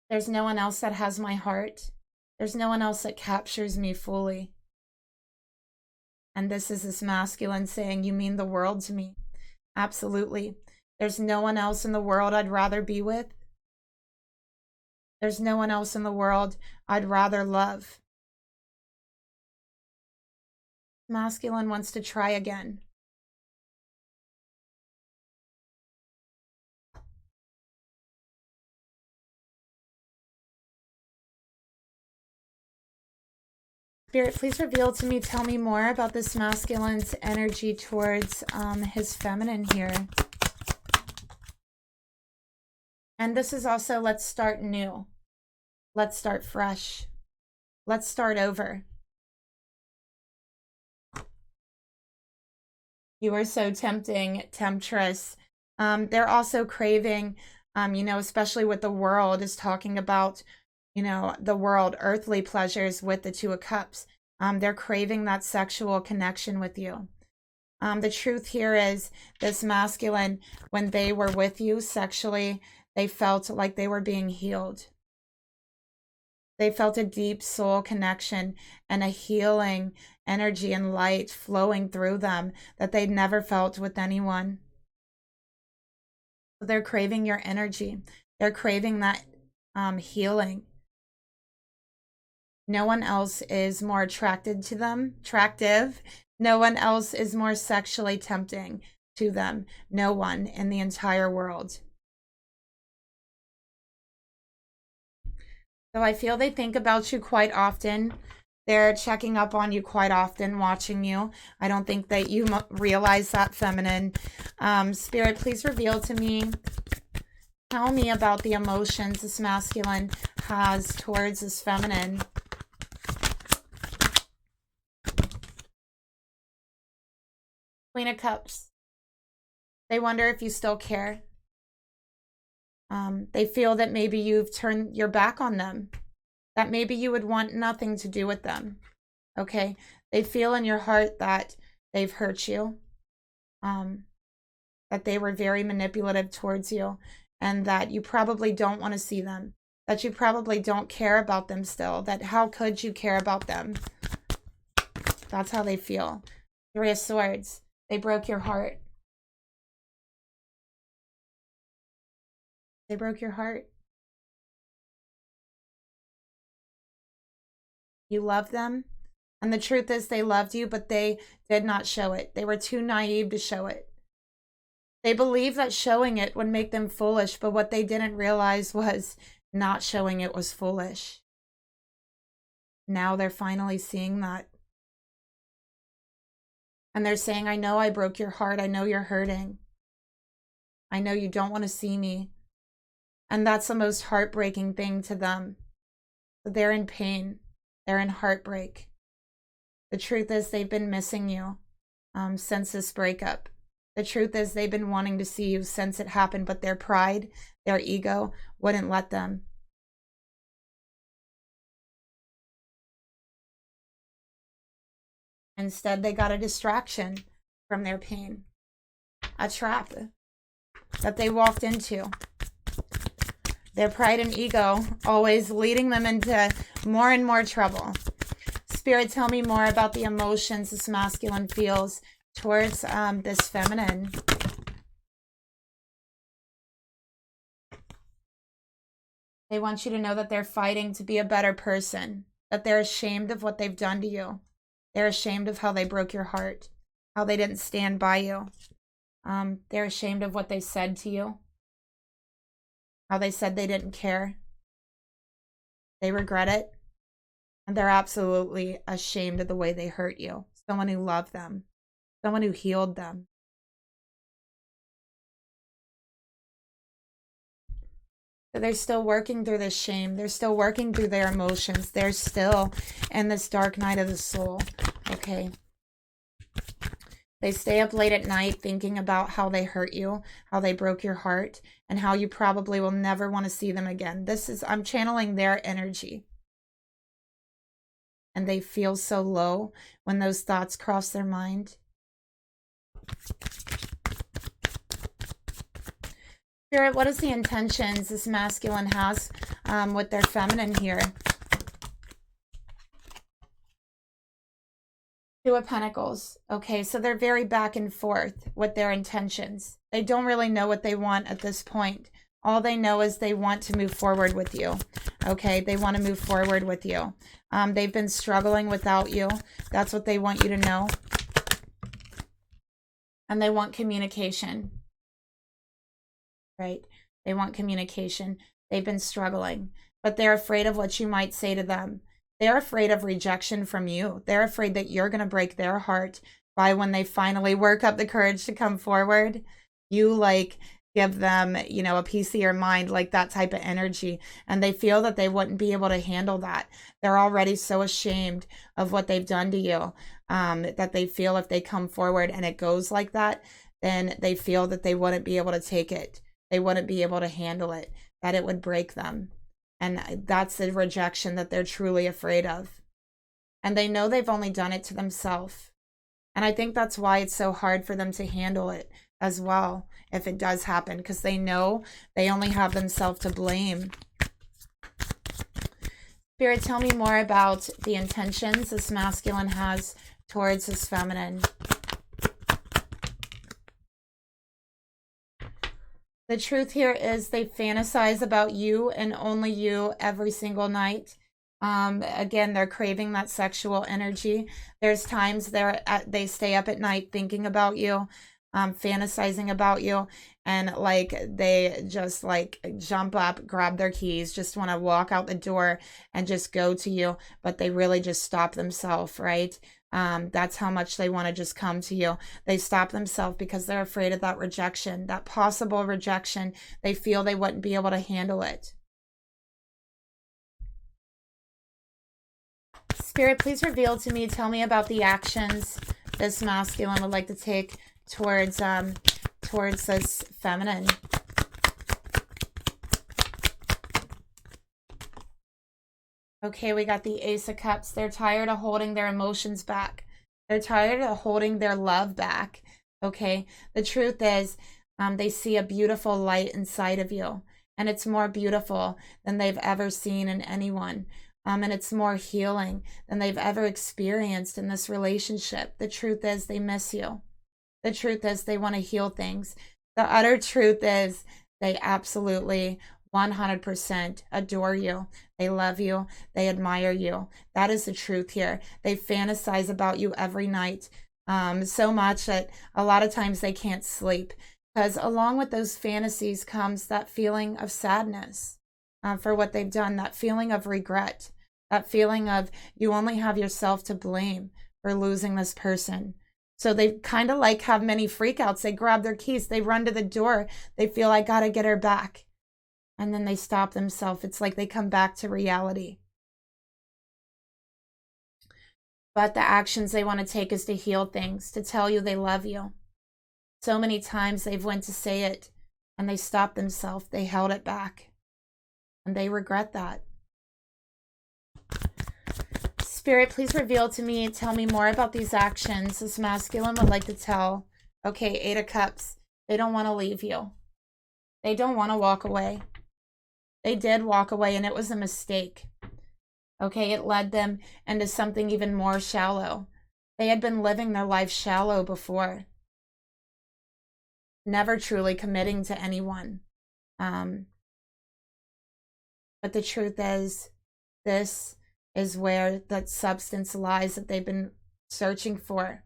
Speaker 1: There's no one else that has my heart. There's no one else that captures me fully. And this is this masculine saying, you mean the world to me. Absolutely. There's no one else in the world I'd rather be with. There's no one else in the world I'd rather love. Masculine wants to try again. Spirit, please reveal to me, tell me more about this masculine's energy towards his feminine here. And this is also, let's start new. Let's start fresh. Let's start over. You are so tempting, temptress. They're also craving, you know, especially with the world is talking about you know, the world, earthly pleasures with the Two of Cups. They're craving that sexual connection with you. The truth here is this masculine, when they were with you sexually, they felt like they were being healed. They felt a deep soul connection and a healing energy and light flowing through them that they'd never felt with anyone. They're craving your energy. They're craving that healing. No one else is more attracted to them, attractive. No one else is more sexually tempting to them. No one in the entire world. So I feel they think about you quite often. They're checking up on you quite often, watching you. I don't think that you realize that, feminine. Spirit, please reveal to me. Tell me about the emotions this masculine has towards this feminine. Queen of Cups. They wonder if you still care. They feel that maybe you've turned your back on them, that maybe you would want nothing to do with them. Okay? They feel in your heart that they've hurt you, that they were very manipulative towards you, and that you probably don't want to see them, that you probably don't care about them still, that how could you care about them? That's how they feel. Three of Swords. They broke your heart. They broke your heart. You love them. And the truth is they loved you, but they did not show it. They were too naive to show it. They believed that showing it would make them foolish, but what they didn't realize was not showing it was foolish. Now they're finally seeing that. And they're saying, I know I broke your heart. I know you're hurting. I know you don't want to see me. And that's the most heartbreaking thing to them. They're in pain. They're in heartbreak. The truth is they've been missing you since this breakup. The truth is they've been wanting to see you since it happened, but their pride, their ego wouldn't let them. Instead, they got a distraction from their pain. A trap that they walked into. Their pride and ego always leading them into more and more trouble. Spirit, tell me more about the emotions this masculine feels towards this feminine. They want you to know that they're fighting to be a better person, that they're ashamed of what they've done to you. They're ashamed of how they broke your heart, how they didn't stand by you. They're ashamed of what they said to you, how they said they didn't care. They regret it. And they're absolutely ashamed of the way they hurt you. Someone who loved them. Someone who healed them. So they're still working through this shame. They're still working through their emotions. They're still in this dark night of the soul. Okay. They stay up late at night thinking about how they hurt you, how they broke your heart, and how you probably will never want to see them again. I'm channeling their energy. And they feel so low when those thoughts cross their mind. Spirit, what is the intentions this masculine has with their feminine here? Two of Pentacles. Okay, so they're very back and forth with their intentions. They don't really know what they want at this point. All they know is they want to move forward with you. Okay, they want to move forward with you. They've been struggling without you. That's what they want you to know. And they want communication. Right? They want communication. They've been struggling, but they're afraid of what you might say to them. They're afraid of rejection from you. They're afraid that you're going to break their heart by when they finally work up the courage to come forward. You like give them, you know, a piece of your mind, like that type of energy. And they feel that they wouldn't be able to handle that. They're already so ashamed of what they've done to you that they feel if they come forward and it goes like that, then they feel that they wouldn't be able to take it. They wouldn't be able to handle it, that it would break them. And that's the rejection that they're truly afraid of. And they know they've only done it to themselves. And I think that's why it's so hard for them to handle it as well, if it does happen, because they know they only have themselves to blame. Spirit, tell me more about the intentions this masculine has towards this feminine. The truth here is they fantasize about you and only you every single night. Again, they're craving that sexual energy. There's times they stay up at night thinking about you, fantasizing about you, and like they just like jump up, grab their keys, just want to walk out the door and just go to you, but they really just stop themselves, right? That's how much they want to just come to you. They stop themselves because they're afraid of that rejection, that possible rejection. They feel they wouldn't be able to handle it. Spirit, please reveal to me, tell me about the actions this masculine would like to take towards this feminine. Okay, we got the Ace of Cups. They're tired of holding their emotions back. They're tired of holding their love back. Okay, the truth is they see a beautiful light inside of you, and it's more beautiful than they've ever seen in anyone. And it's more healing than they've ever experienced in this relationship. The truth is they miss you. The truth is they want to heal things. The utter truth is they absolutely 100% adore you. They love you. They admire you. That is the truth here. They fantasize about you every night, so much that a lot of times they can't sleep, because along with those fantasies comes that feeling of sadness for what they've done, that feeling of regret, that feeling of you only have yourself to blame for losing this person. So they kind of like have many freakouts. They grab their keys, they run to the door, they feel, I gotta get her back. And then they stop themselves. It's like they come back to reality. But the actions they want to take is to heal things, to tell you they love you. So many times they've went to say it and they stopped themselves. They held it back. And they regret that. Spirit, please reveal to me, tell me more about these actions this masculine would like to tell. Okay, Eight of Cups. They don't want to leave you. They don't want to walk away. They did walk away, and it was a mistake. Okay, it led them into something even more shallow. They had been living their life shallow before, never truly committing to anyone. But the truth is, this is where that substance lies that they've been searching for.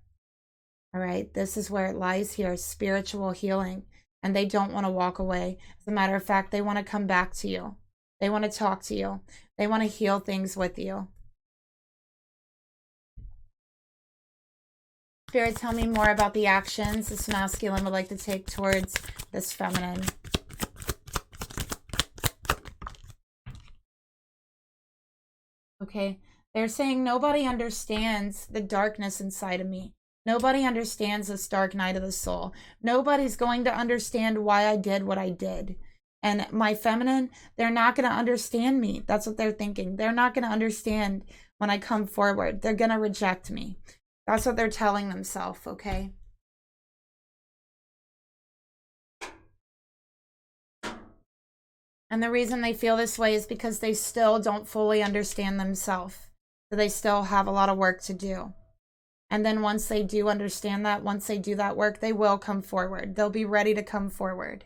Speaker 1: All right, this is where it lies here, spiritual healing. And they don't want to walk away. As a matter of fact, they want to come back to you. They want to talk to you. They want to heal things with you. Spirit, tell me more about the actions this masculine would like to take towards this feminine. Okay, they're saying nobody understands the darkness inside of me. Nobody understands this dark night of the soul. Nobody's going to understand why I did what I did. And my feminine, they're not going to understand me. That's what they're thinking. They're not going to understand when I come forward. They're going to reject me. That's what they're telling themselves, okay? And the reason they feel this way is because they still don't fully understand themselves. So they still have a lot of work to do. And then once they do understand that, once they do that work, they will come forward. They'll be ready to come forward.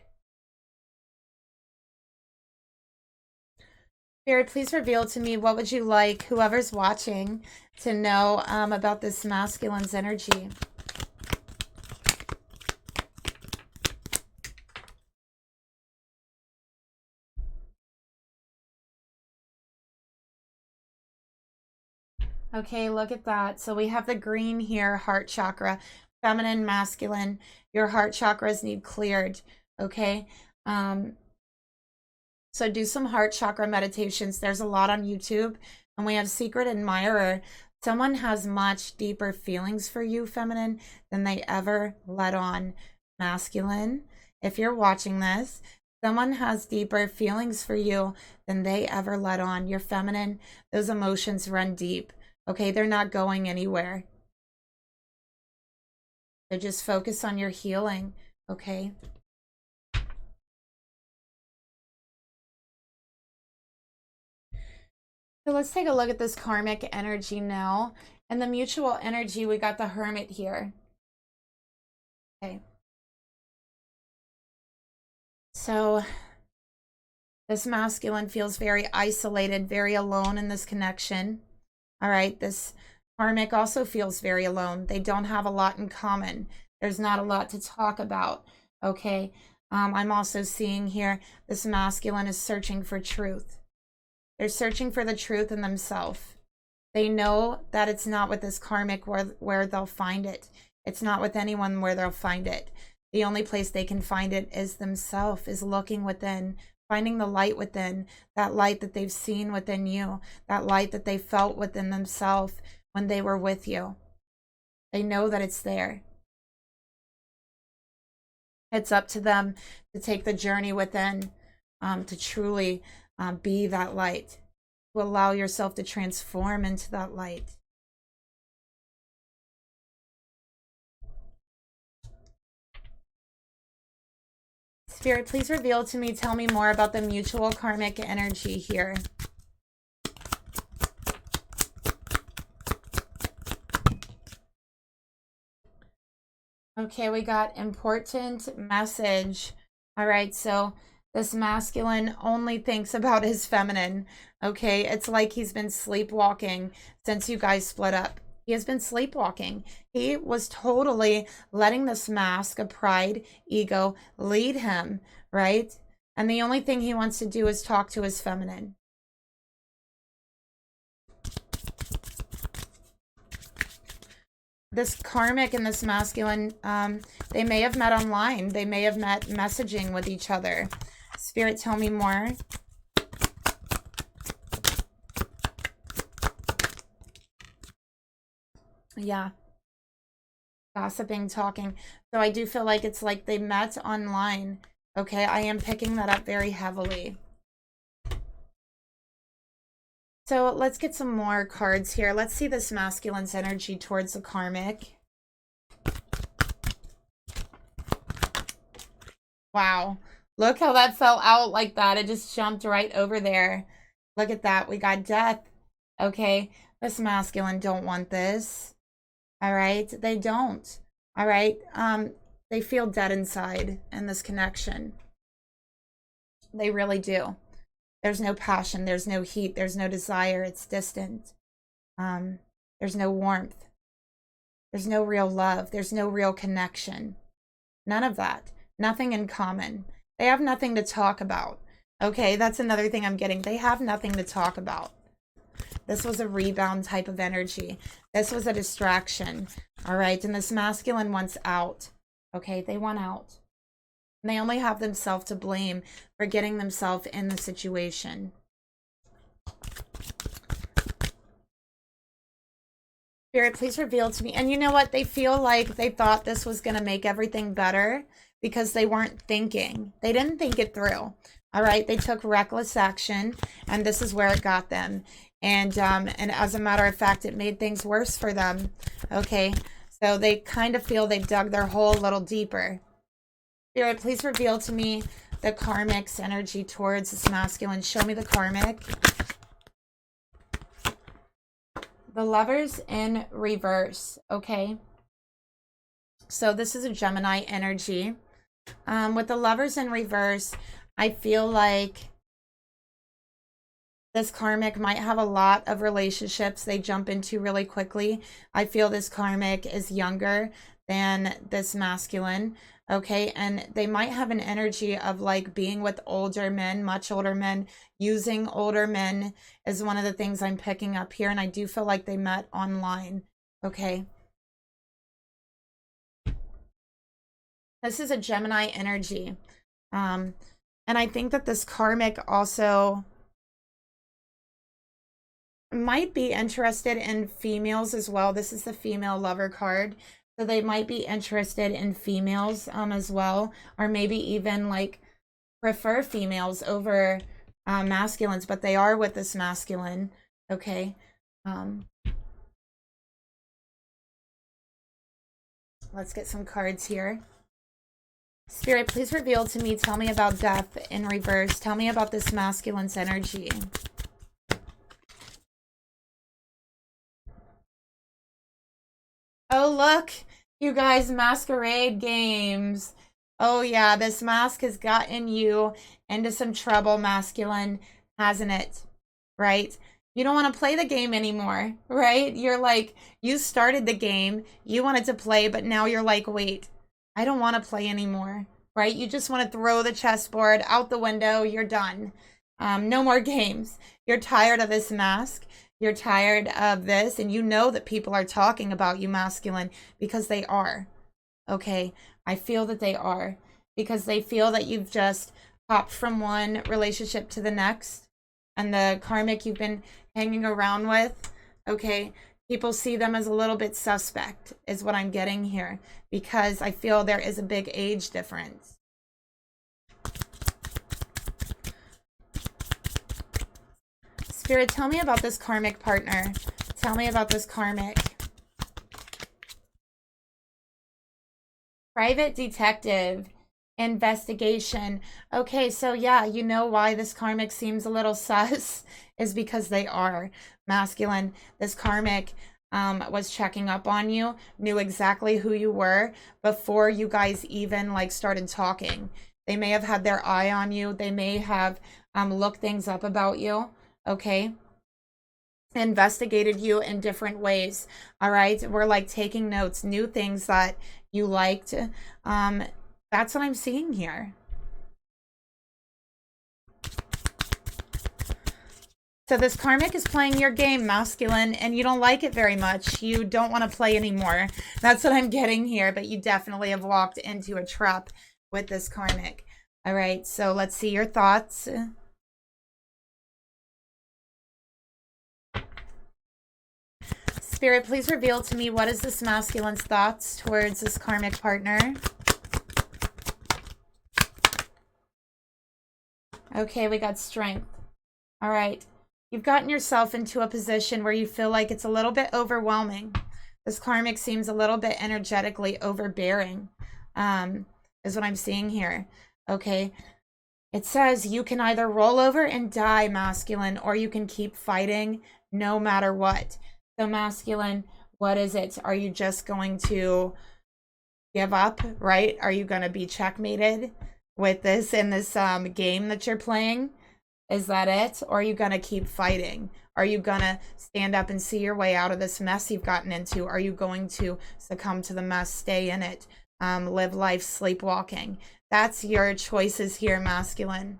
Speaker 1: Spirit, please reveal to me, what would you like whoever's watching to know about this masculine's energy? Okay, look at that. So we have the green here, heart chakra, feminine, masculine. Your heart chakras need cleared, okay? So do some heart chakra meditations. There's a lot on YouTube. And we have Secret Admirer. Someone has much deeper feelings for you, feminine, than they ever let on. Masculine, if you're watching this, Someone has deeper feelings for you than they ever let on. You're feminine. Those emotions run deep. Okay, they're not going anywhere. So just focus on your healing, okay? So let's take a look at this karmic energy now. And the mutual energy, we got the Hermit here. Okay. So this masculine feels very isolated, very alone in this connection. All right, this karmic also feels very alone. They don't have a lot in common. There's not a lot to talk about, okay? I'm also seeing here this masculine is searching for truth. They're searching for the truth in themselves. They know that it's not with this karmic where they'll find it. It's not with anyone where they'll find it. The only place they can find it is themselves, is looking within, finding the light within, that light that they've seen within you, that light that they felt within themselves when they were with you. They know that it's there. It's up to them to take the journey within, to truly be that light, to allow yourself to transform into that light. Spirit, please reveal to me, tell me more about the mutual karmic energy here. Okay, we got important message. All right, so this masculine only thinks about his feminine. Okay, it's like he's been sleepwalking since you guys split up. He has been sleepwalking. He was totally letting this mask of pride, ego lead him, right? And the only thing he wants to do is talk to his feminine. This karmic and this masculine, they may have met online. They may have met messaging with each other. Spirit, tell me more. Yeah. Gossiping, talking. So I do feel like it's like they met online. Okay, I am picking that up very heavily. So let's get some more cards here. Let's see this masculine's energy towards the karmic. Wow. Look how that fell out like that. It just jumped right over there. Look at that. We got death. Okay. This masculine don't want this. All right. They don't. All right. They feel dead inside in this connection. They really do. There's no passion. There's no heat. There's no desire. It's distant. There's no warmth. There's no real love. There's no real connection. None of that. Nothing in common. They have nothing to talk about. Okay, that's another thing I'm getting. They have nothing to talk about. This was a rebound type of energy. This was a distraction. All right, and this masculine wants out. Okay, they want out. And they only have themselves to blame for getting themselves in the situation. Spirit, please reveal to me. And you know what? They feel like they thought this was going to make everything better because they weren't thinking. They didn't think it through. All right. They took reckless action, and this is where it got them. And as a matter of fact, it made things worse for them. Okay. So they kind of feel they've dug their hole a little deeper. Spirit, please reveal to me the karmic's energy towards this masculine. Show me the karmic. The Lovers in reverse. Okay. So this is a Gemini energy. With the Lovers in reverse, I feel like this karmic might have a lot of relationships they jump into really quickly. I feel this karmic is younger than this masculine. Okay, and they might have an energy of like being with older men, much older men. Using older men is one of the things I'm picking up here, and I do feel like they met online. Okay. This is a Gemini energy. And I think that this karmic also might be interested in females as well. This is the female lover card. So they might be interested in females as well, or maybe even like prefer females over masculines, but they are with this masculine. Okay. Let's get some cards here. Spirit, please reveal to me, tell me about death in reverse. Tell me about this masculine's energy. Oh, look, you guys, masquerade games. Oh, yeah, this mask has gotten you into some trouble, masculine, hasn't it? Right? You don't want to play the game anymore, right? You're like, you started the game, you wanted to play, but now you're like, wait, I don't want to play anymore, right? You just want to throw the chessboard out the window, you're done. No more games. You're tired of this mask. You're tired of this, and you know that people are talking about you, masculine, because they are. Okay, I feel that they are, because they feel that you've just hopped from one relationship to the next, and the karmic you've been hanging around with, okay, people see them as a little bit suspect, is what I'm getting here, because I feel there is a big age difference. Spirit, tell me about this karmic partner. Tell me about this karmic. Private detective, investigation. Okay, so yeah, you know why this karmic seems a little sus is because they are masculine. This karmic was checking up on you, knew exactly who you were before you guys even like started talking. They may have had their eye on you. They may have looked things up about you. Okay, investigated you in different ways. All right, we're like taking notes, new things that you liked. That's what I'm seeing here. So this karmic is playing your game, masculine, and you don't like it very much. You don't want to play anymore. That's what I'm getting here, but you definitely have walked into a trap with this karmic. All right, so let's see your thoughts. Spirit, please reveal to me, what is this masculine's thoughts towards this karmic partner? Okay, we got strength. All right. You've gotten yourself into a position where you feel like it's a little bit overwhelming. This karmic seems a little bit energetically overbearing, is what I'm seeing here. Okay. It says you can either roll over and die, masculine, or you can keep fighting no matter what. So masculine, what is it? Are you just going to give up, right? Are you going to be checkmated with this in this game that you're playing? Is that it? Or are you going to keep fighting? Are you going to stand up and see your way out of this mess you've gotten into? Are you going to succumb to the mess, stay in it, live life sleepwalking? That's your choices here, masculine.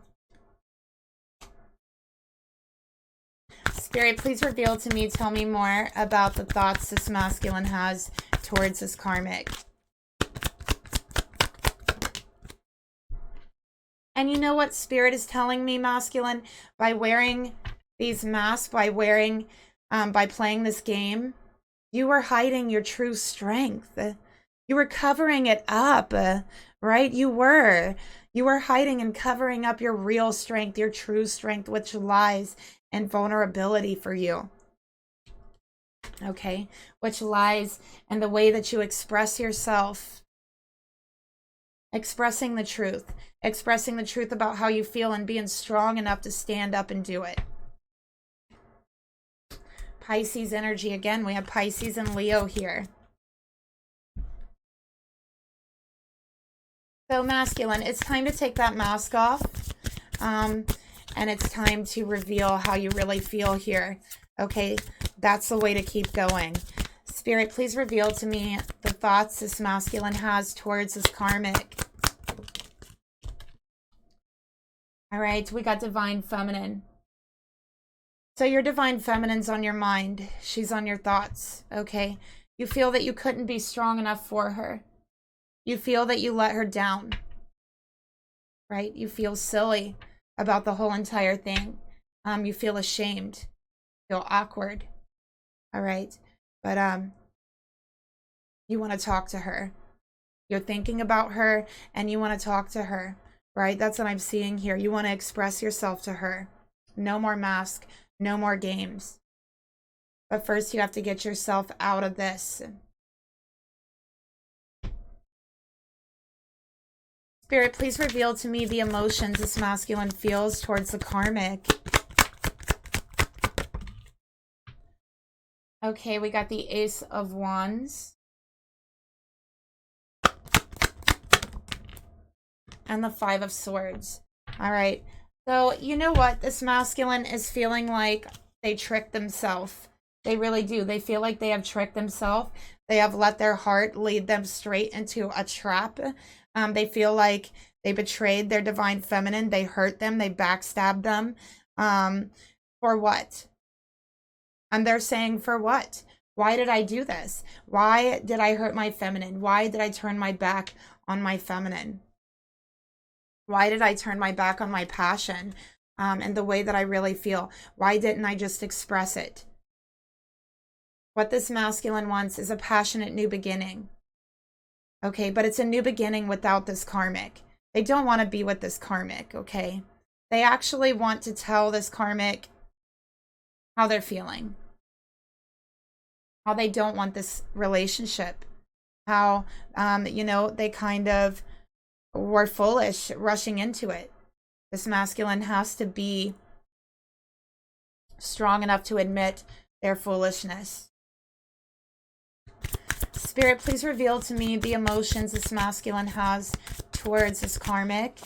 Speaker 1: Spirit, please reveal to me, tell me more about the thoughts this masculine has towards this karmic. And you know what Spirit is telling me, masculine? By wearing these masks, by playing this game, you were hiding your true strength. You were covering it up, right? You were hiding and covering up your real strength, your true strength, which lies in vulnerability for you. Okay, which lies in the way that you express yourself. Expressing the truth about how you feel and being strong enough to stand up and do it. Pisces energy again. We have Pisces and Leo here. So masculine, it's time to take that mask off. And it's time to reveal how you really feel here. Okay, that's the way to keep going. Spirit, please reveal to me the thoughts this masculine has towards this karmic. All right, we got divine feminine. So your divine feminine's on your mind. She's on your thoughts, okay? You feel that you couldn't be strong enough for her. You feel that you let her down, right? You feel silly about the whole entire thing. You feel ashamed, feel awkward, all right? But you want to talk to her. You're thinking about her and you want to talk to her, right? That's what I'm seeing here. You want to express yourself to her. No more mask, no more games. But first you have to get yourself out of this. Spirit, please reveal to me the emotions this masculine feels towards the karmic. Okay, we got the Ace of Wands. And the Five of Swords. All right. So, you know what? This masculine is feeling like they tricked themselves. They really do. They feel like they have tricked themselves. They have let their heart lead them straight into a trap. They feel like they betrayed their divine feminine. They hurt them. They backstabbed them. For what? And they're saying, for what? Why did I do this? Why did I hurt my feminine? Why did I turn my back on my feminine? Why did I turn my back on my passion and the way that I really feel? Why didn't I just express it? What this masculine wants is a passionate new beginning. Okay, but it's a new beginning without this karmic. They don't want to be with this karmic, okay? They actually want to tell this karmic how they're feeling. How they don't want this relationship. How, you know, they kind of were foolish rushing into it. This masculine has to be strong enough to admit their foolishness. Spirit, please reveal to me the emotions this masculine has towards this karmic.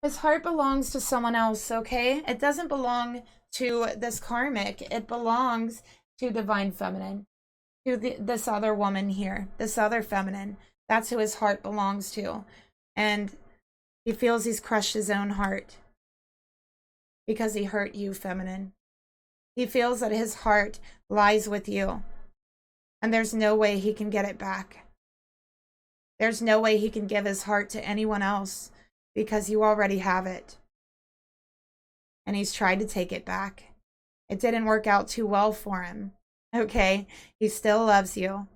Speaker 1: His heart belongs to someone else, okay? It doesn't belong to this karmic. It belongs to divine feminine, to this other woman here, this other feminine. That's who his heart belongs to. And he feels he's crushed his own heart because he hurt you, feminine. He feels that his heart lies with you. And there's no way he can get it back. There's no way he can give his heart to anyone else because you already have it. And he's tried to take it back. It didn't work out too well for him. Okay? He still loves you.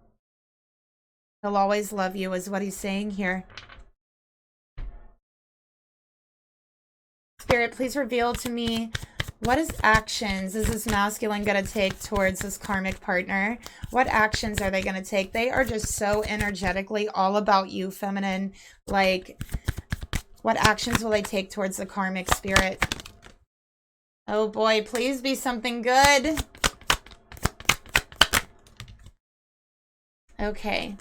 Speaker 1: He'll always love you is what he's saying here. Spirit, please reveal to me, what actions is this masculine going to take towards this karmic partner? What actions are they going to take? They are just so energetically all about you, feminine. Like, what actions will they take towards the karmic spirit? Oh boy, please be something good. Okay.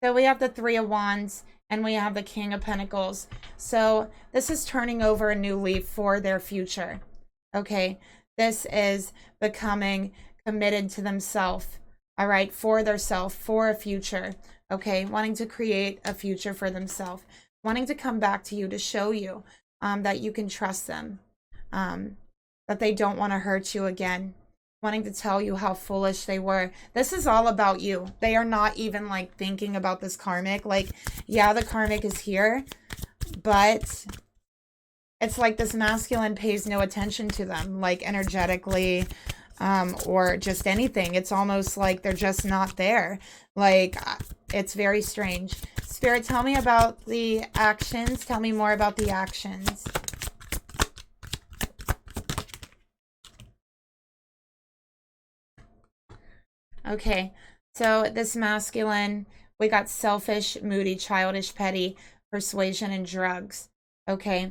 Speaker 1: So we have the Three of Wands and we have the King of Pentacles. So this is turning over a new leaf for their future. Okay. This is becoming committed to themselves. All right. For their self, for a future. Okay. Wanting to create a future for themselves. Wanting to come back to you to show you that you can trust them. That they don't want to hurt you again. Wanting to tell you how foolish they were. This is all about you. They are not even like thinking about this karmic. Like, yeah, the karmic is here, but it's like this masculine pays no attention to them, like energetically, or just anything. It's almost like they're just not there. Like, it's very strange. Spirit, tell me about the actions. Tell me more about the actions. Okay, so this masculine, we got selfish, moody, childish, petty, persuasion, and drugs. Okay.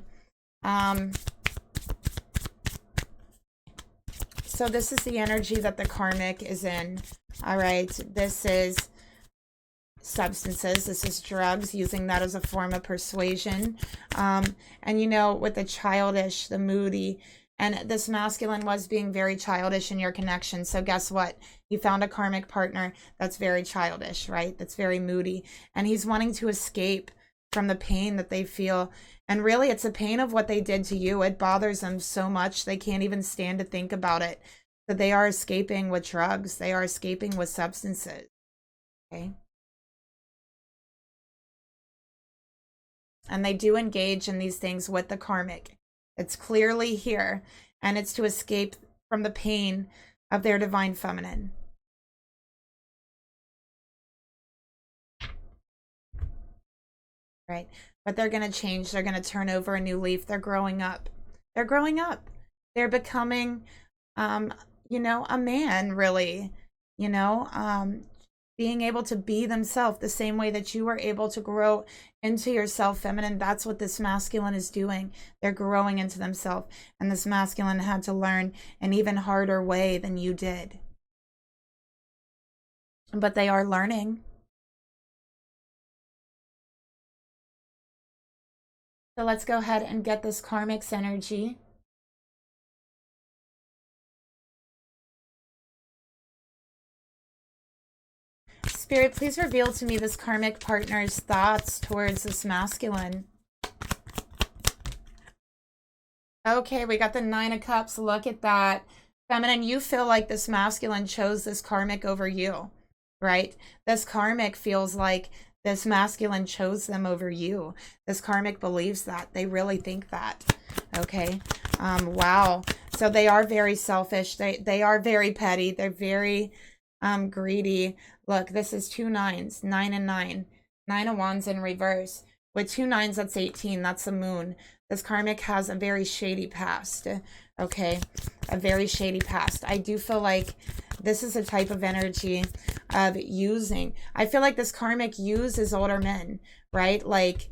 Speaker 1: So this is the energy that the karmic is in. All right. This is substances. This is drugs, using that as a form of persuasion. And you know, with the childish, the moody, and this masculine was being very childish in your connection. So guess what? You found a karmic partner that's very childish, right? That's very moody. And he's wanting to escape from the pain that they feel. And really, it's the pain of what they did to you. It bothers them so much they can't even stand to think about it. So they are escaping with drugs. They are escaping with substances. Okay. And they do engage in these things with the karmic. It's clearly here. and it's to escape from the pain of their divine feminine. Right? But they're going to change. They're going to turn over a new leaf. They're growing up. They're growing up. They're becoming, you know, a man, really, you know, being able to be themselves the same way that you were able to grow into yourself feminine. That's what this masculine is doing. They're growing into themselves. And this masculine had to learn an even harder way than you did. But they are learning. So let's go ahead and get this karmic's energy. Spirit, please reveal to me this karmic partner's thoughts towards this masculine. Okay, we got the 9 of Cups. Look at that. Feminine, you feel like this masculine chose this karmic over you, right? This karmic feels like this masculine chose them over you. This karmic believes that. They really think that. Okay. Wow. So they are very selfish. They are very petty. They're very greedy. Look, this is 2 9s, 9 and 9. 9 of Wands in reverse. With 2 9s, that's 18. That's the moon. This karmic has a very shady past. Okay. A very shady past. I do feel like this is a type of energy of using. I feel like this karmic uses older men, right? Like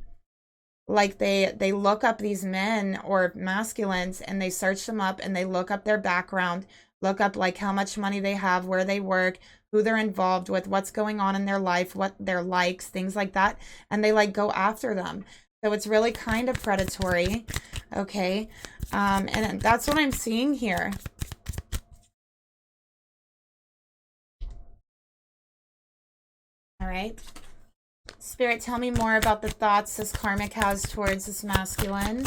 Speaker 1: they look up these men or masculines and they search them up and they look up their background, look up like how much money they have, where they work, who they're involved with, what's going on in their life, what their likes, things like that. And they like go after them. So it's really kind of predatory. Okay. And that's what I'm seeing here. All right. Spirit, tell me more about the thoughts this karmic has towards this masculine.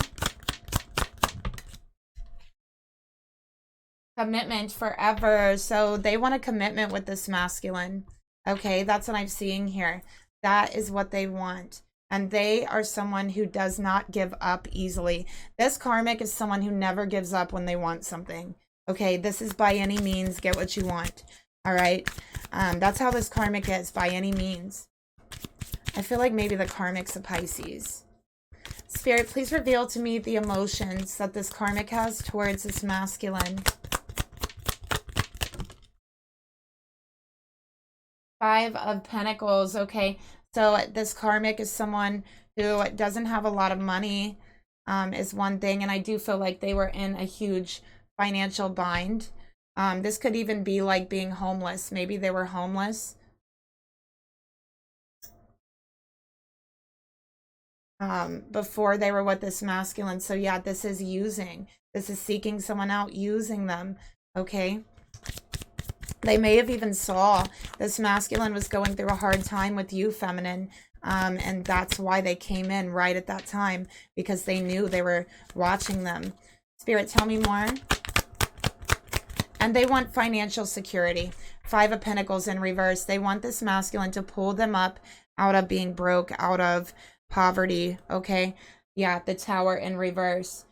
Speaker 1: Commitment forever. So they want a commitment with this masculine. Okay, that's what I'm seeing here. That is what they want. And they are someone who does not give up easily. This karmic is someone who never gives up when they want something. Okay, this is by any means, get what you want. All right. That's how this karmic is, by any means. I feel like maybe the karmic's a Pisces. Spirit, please reveal to me the emotions that this karmic has towards this masculine. 5 of Pentacles. Okay, so this karmic is someone who doesn't have a lot of money, is one thing. And I do feel like they were in a huge financial bind. This could even be like being homeless. Maybe they were homeless. Before they were with this masculine. So yeah, this is using. This is seeking someone out, using them. Okay. They may have even saw this masculine was going through a hard time with you, feminine. And that's why they came in right at that time, because they knew they were watching them. Spirit, tell me more. And they want financial security. 5 of Pentacles in reverse. They want this masculine to pull them up out of being broke, out of poverty. Okay. Yeah, the Tower in reverse.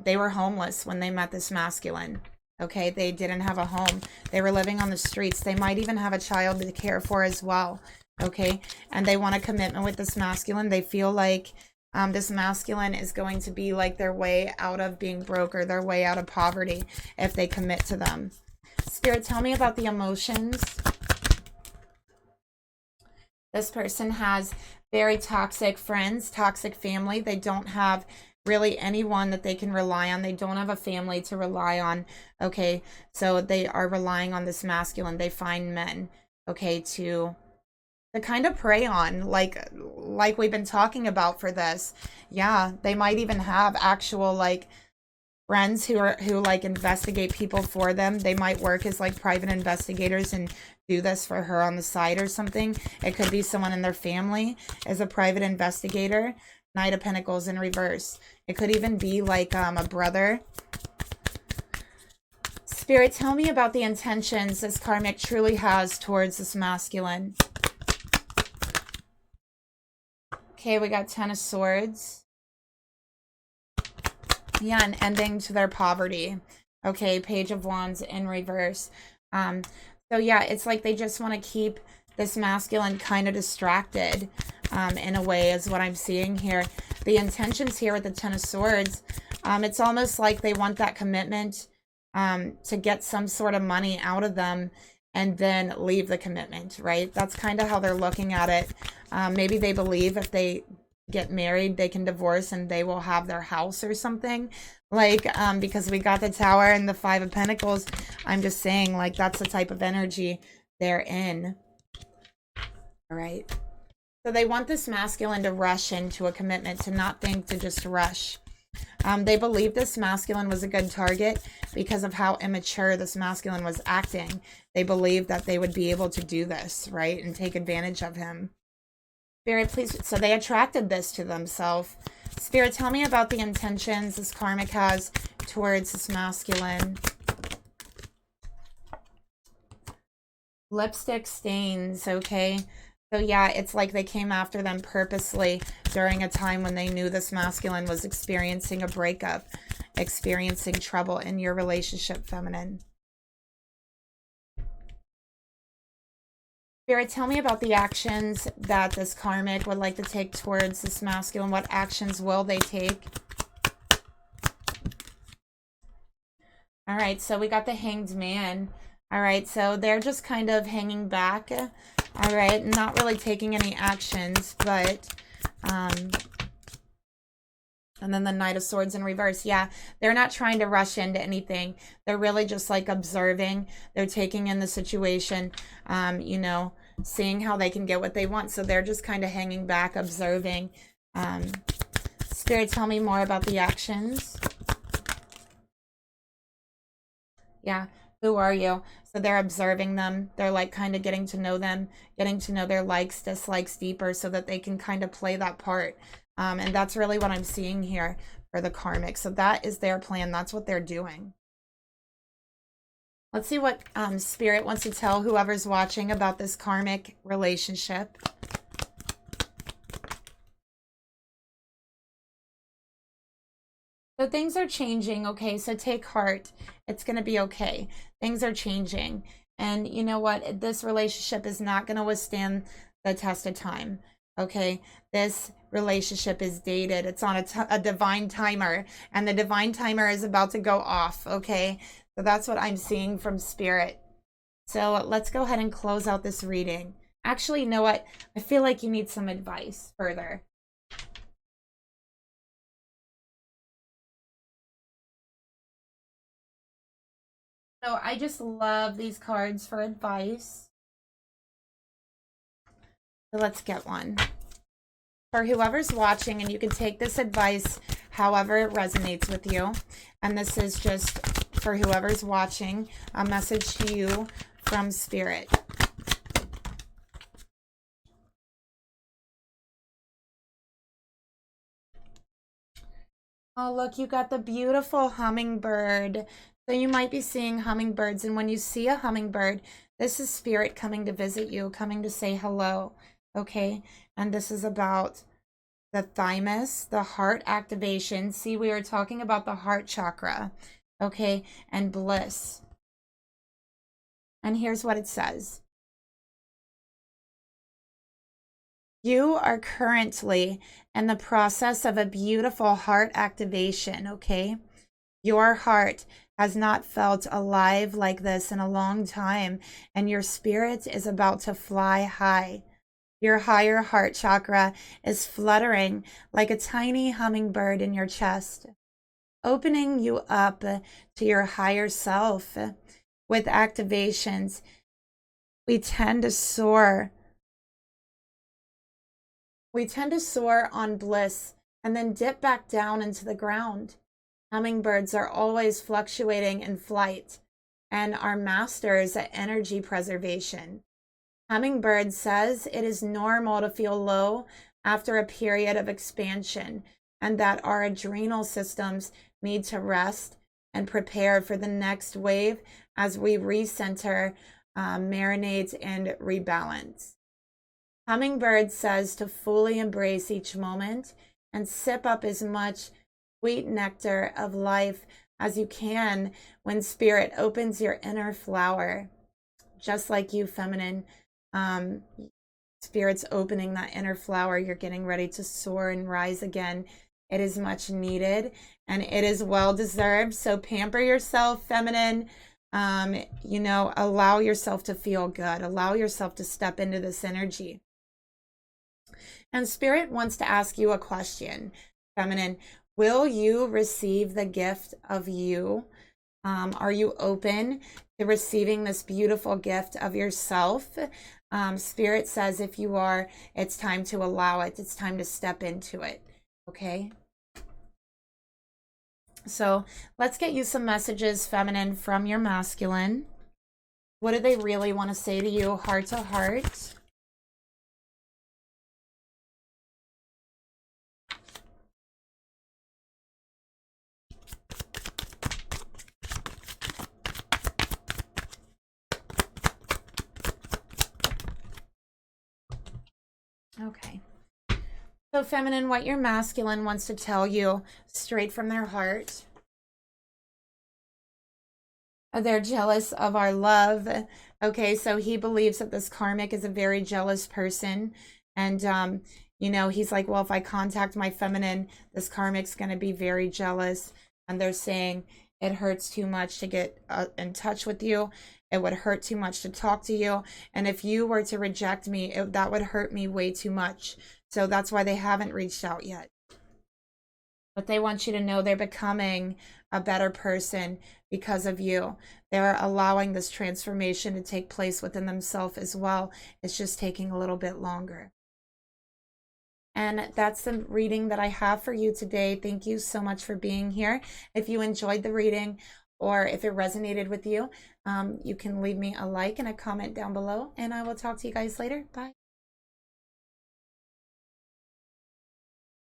Speaker 1: They were homeless when they met this masculine. Okay, they didn't have a home. They were living on the streets. They might even have a child to care for as well. Okay, and they want a commitment with this masculine. They feel like this masculine is going to be like their way out of being broke or their way out of poverty if they commit to them. Spirit, tell me about the emotions. This person has very toxic friends, toxic family. They don't have really anyone that they can rely on. They don't have a family to rely on. Okay, so they are relying on this masculine. They find men, okay, to kind of prey on, like we've been talking about for this. Yeah, they might even have actual like friends who like investigate people for them. They might work as like private investigators and do this for her on the side or something. It could be someone in their family as a private investigator. Knight of Pentacles in reverse. It could even be like a brother. Spirit, tell me about the intentions this karmic truly has towards this masculine. Okay, we got 10 of Swords. Yeah, an ending to their poverty. Okay, Page of Wands in reverse. So yeah, it's like they just want to keep this masculine kind of distracted in a way, is what I'm seeing here. The intentions here with the Ten of Swords, it's almost like they want that commitment to get some sort of money out of them and then leave the commitment, right? That's kind of how they're looking at it. Maybe they believe if they get married, they can divorce and they will have their house or something. Like, because we got the Tower and the Five of Pentacles, I'm just saying, like, that's the type of energy they're in. All right. So they want this masculine to rush into a commitment, to not think, to just rush. They believe this masculine was a good target because of how immature this masculine was acting. They believed that they would be able to do this, right? And take advantage of him. Spirit, please. So they attracted this to themselves. Spirit, tell me about the intentions this karmic has towards this masculine. Lipstick stains, okay? So yeah, it's like they came after them purposely during a time when they knew this masculine was experiencing a breakup, experiencing trouble in your relationship, feminine. Spirit, tell me about the actions that this karmic would like to take towards this masculine. What actions will they take? All right, so we got the Hanged Man. All right, so they're just kind of hanging back. All right, not really taking any actions, but and then the Knight of Swords in reverse. Yeah, they're not trying to rush into anything. They're really just like observing. They're taking in the situation, you know, seeing how they can get what they want. So they're just kind of hanging back, observing. Spirit, tell me more about the actions. Yeah. Who are you? So they're observing them. They're like kind of getting to know them, getting to know their likes, dislikes deeper so that they can kind of play that part. And that's really what I'm seeing here for the karmic. So that is their plan. That's what they're doing. Let's see what Spirit wants to tell whoever's watching about this karmic relationship. So things are changing, okay? So take heart. It's going to be okay. Things are changing. And you know what? This relationship is not going to withstand the test of time, okay? This relationship is dated. It's on a divine timer, and the divine timer is about to go off, okay? So that's what I'm seeing from Spirit. So let's go ahead and close out this reading. Actually, you know what? I feel like you need some advice further. So I just love these cards for advice. So let's get one. For whoever's watching, and you can take this advice however it resonates with you. And this is just for whoever's watching, a message to you from Spirit. Oh, look, you got the beautiful hummingbird. So you might be seeing hummingbirds. And when you see a hummingbird, this is Spirit coming to visit you, coming to say hello. Okay. And this is about the thymus, the heart activation. See, we were talking about the heart chakra. Okay. And bliss. And here's what it says. You are currently in the process of a beautiful heart activation, okay? Your heart has not felt alive like this in a long time, and your spirit is about to fly high. Your higher heart chakra is fluttering like a tiny hummingbird in your chest, opening you up to your higher self. With activations, we tend to soar. We tend to soar on bliss and then dip back down into the ground. Hummingbirds are always fluctuating in flight and are masters at energy preservation. Hummingbird says it is normal to feel low after a period of expansion and that our adrenal systems need to rest and prepare for the next wave as we recenter, marinate, and rebalance. Hummingbird says to fully embrace each moment and sip up as much sweet nectar of life as you can when Spirit opens your inner flower, just like you, feminine. Spirit's opening that inner flower. You're getting ready to soar and rise again. It is much needed and it is well deserved. So pamper yourself, feminine. You know, allow yourself to feel good. Allow yourself to step into this energy. And Spirit wants to ask you a question, feminine. Will you receive the gift of you? Are you open to receiving this beautiful gift of yourself? Spirit says if you are, it's time to allow it. It's time to step into it. Okay? So let's get you some messages, feminine, from your masculine. What do they really want to say to you, heart to heart? Okay. So feminine, what your masculine wants to tell you straight from their heart. They're jealous of our love. Okay, so he believes that this karmic is a very jealous person. And, you know, he's like, well, if I contact my feminine, this karmic's going to be very jealous. And they're saying it hurts too much to get in touch with you. It would hurt too much to talk to you. And if you were to reject me, that would hurt me way too much. So that's why they haven't reached out yet. But they want you to know they're becoming a better person because of you. They're allowing this transformation to take place within themselves as well. It's just taking a little bit longer. And that's the reading that I have for you today. Thank you so much for being here. If you enjoyed the reading or if it resonated with you, you can leave me a like and a comment down below. And I will talk to you guys later. Bye.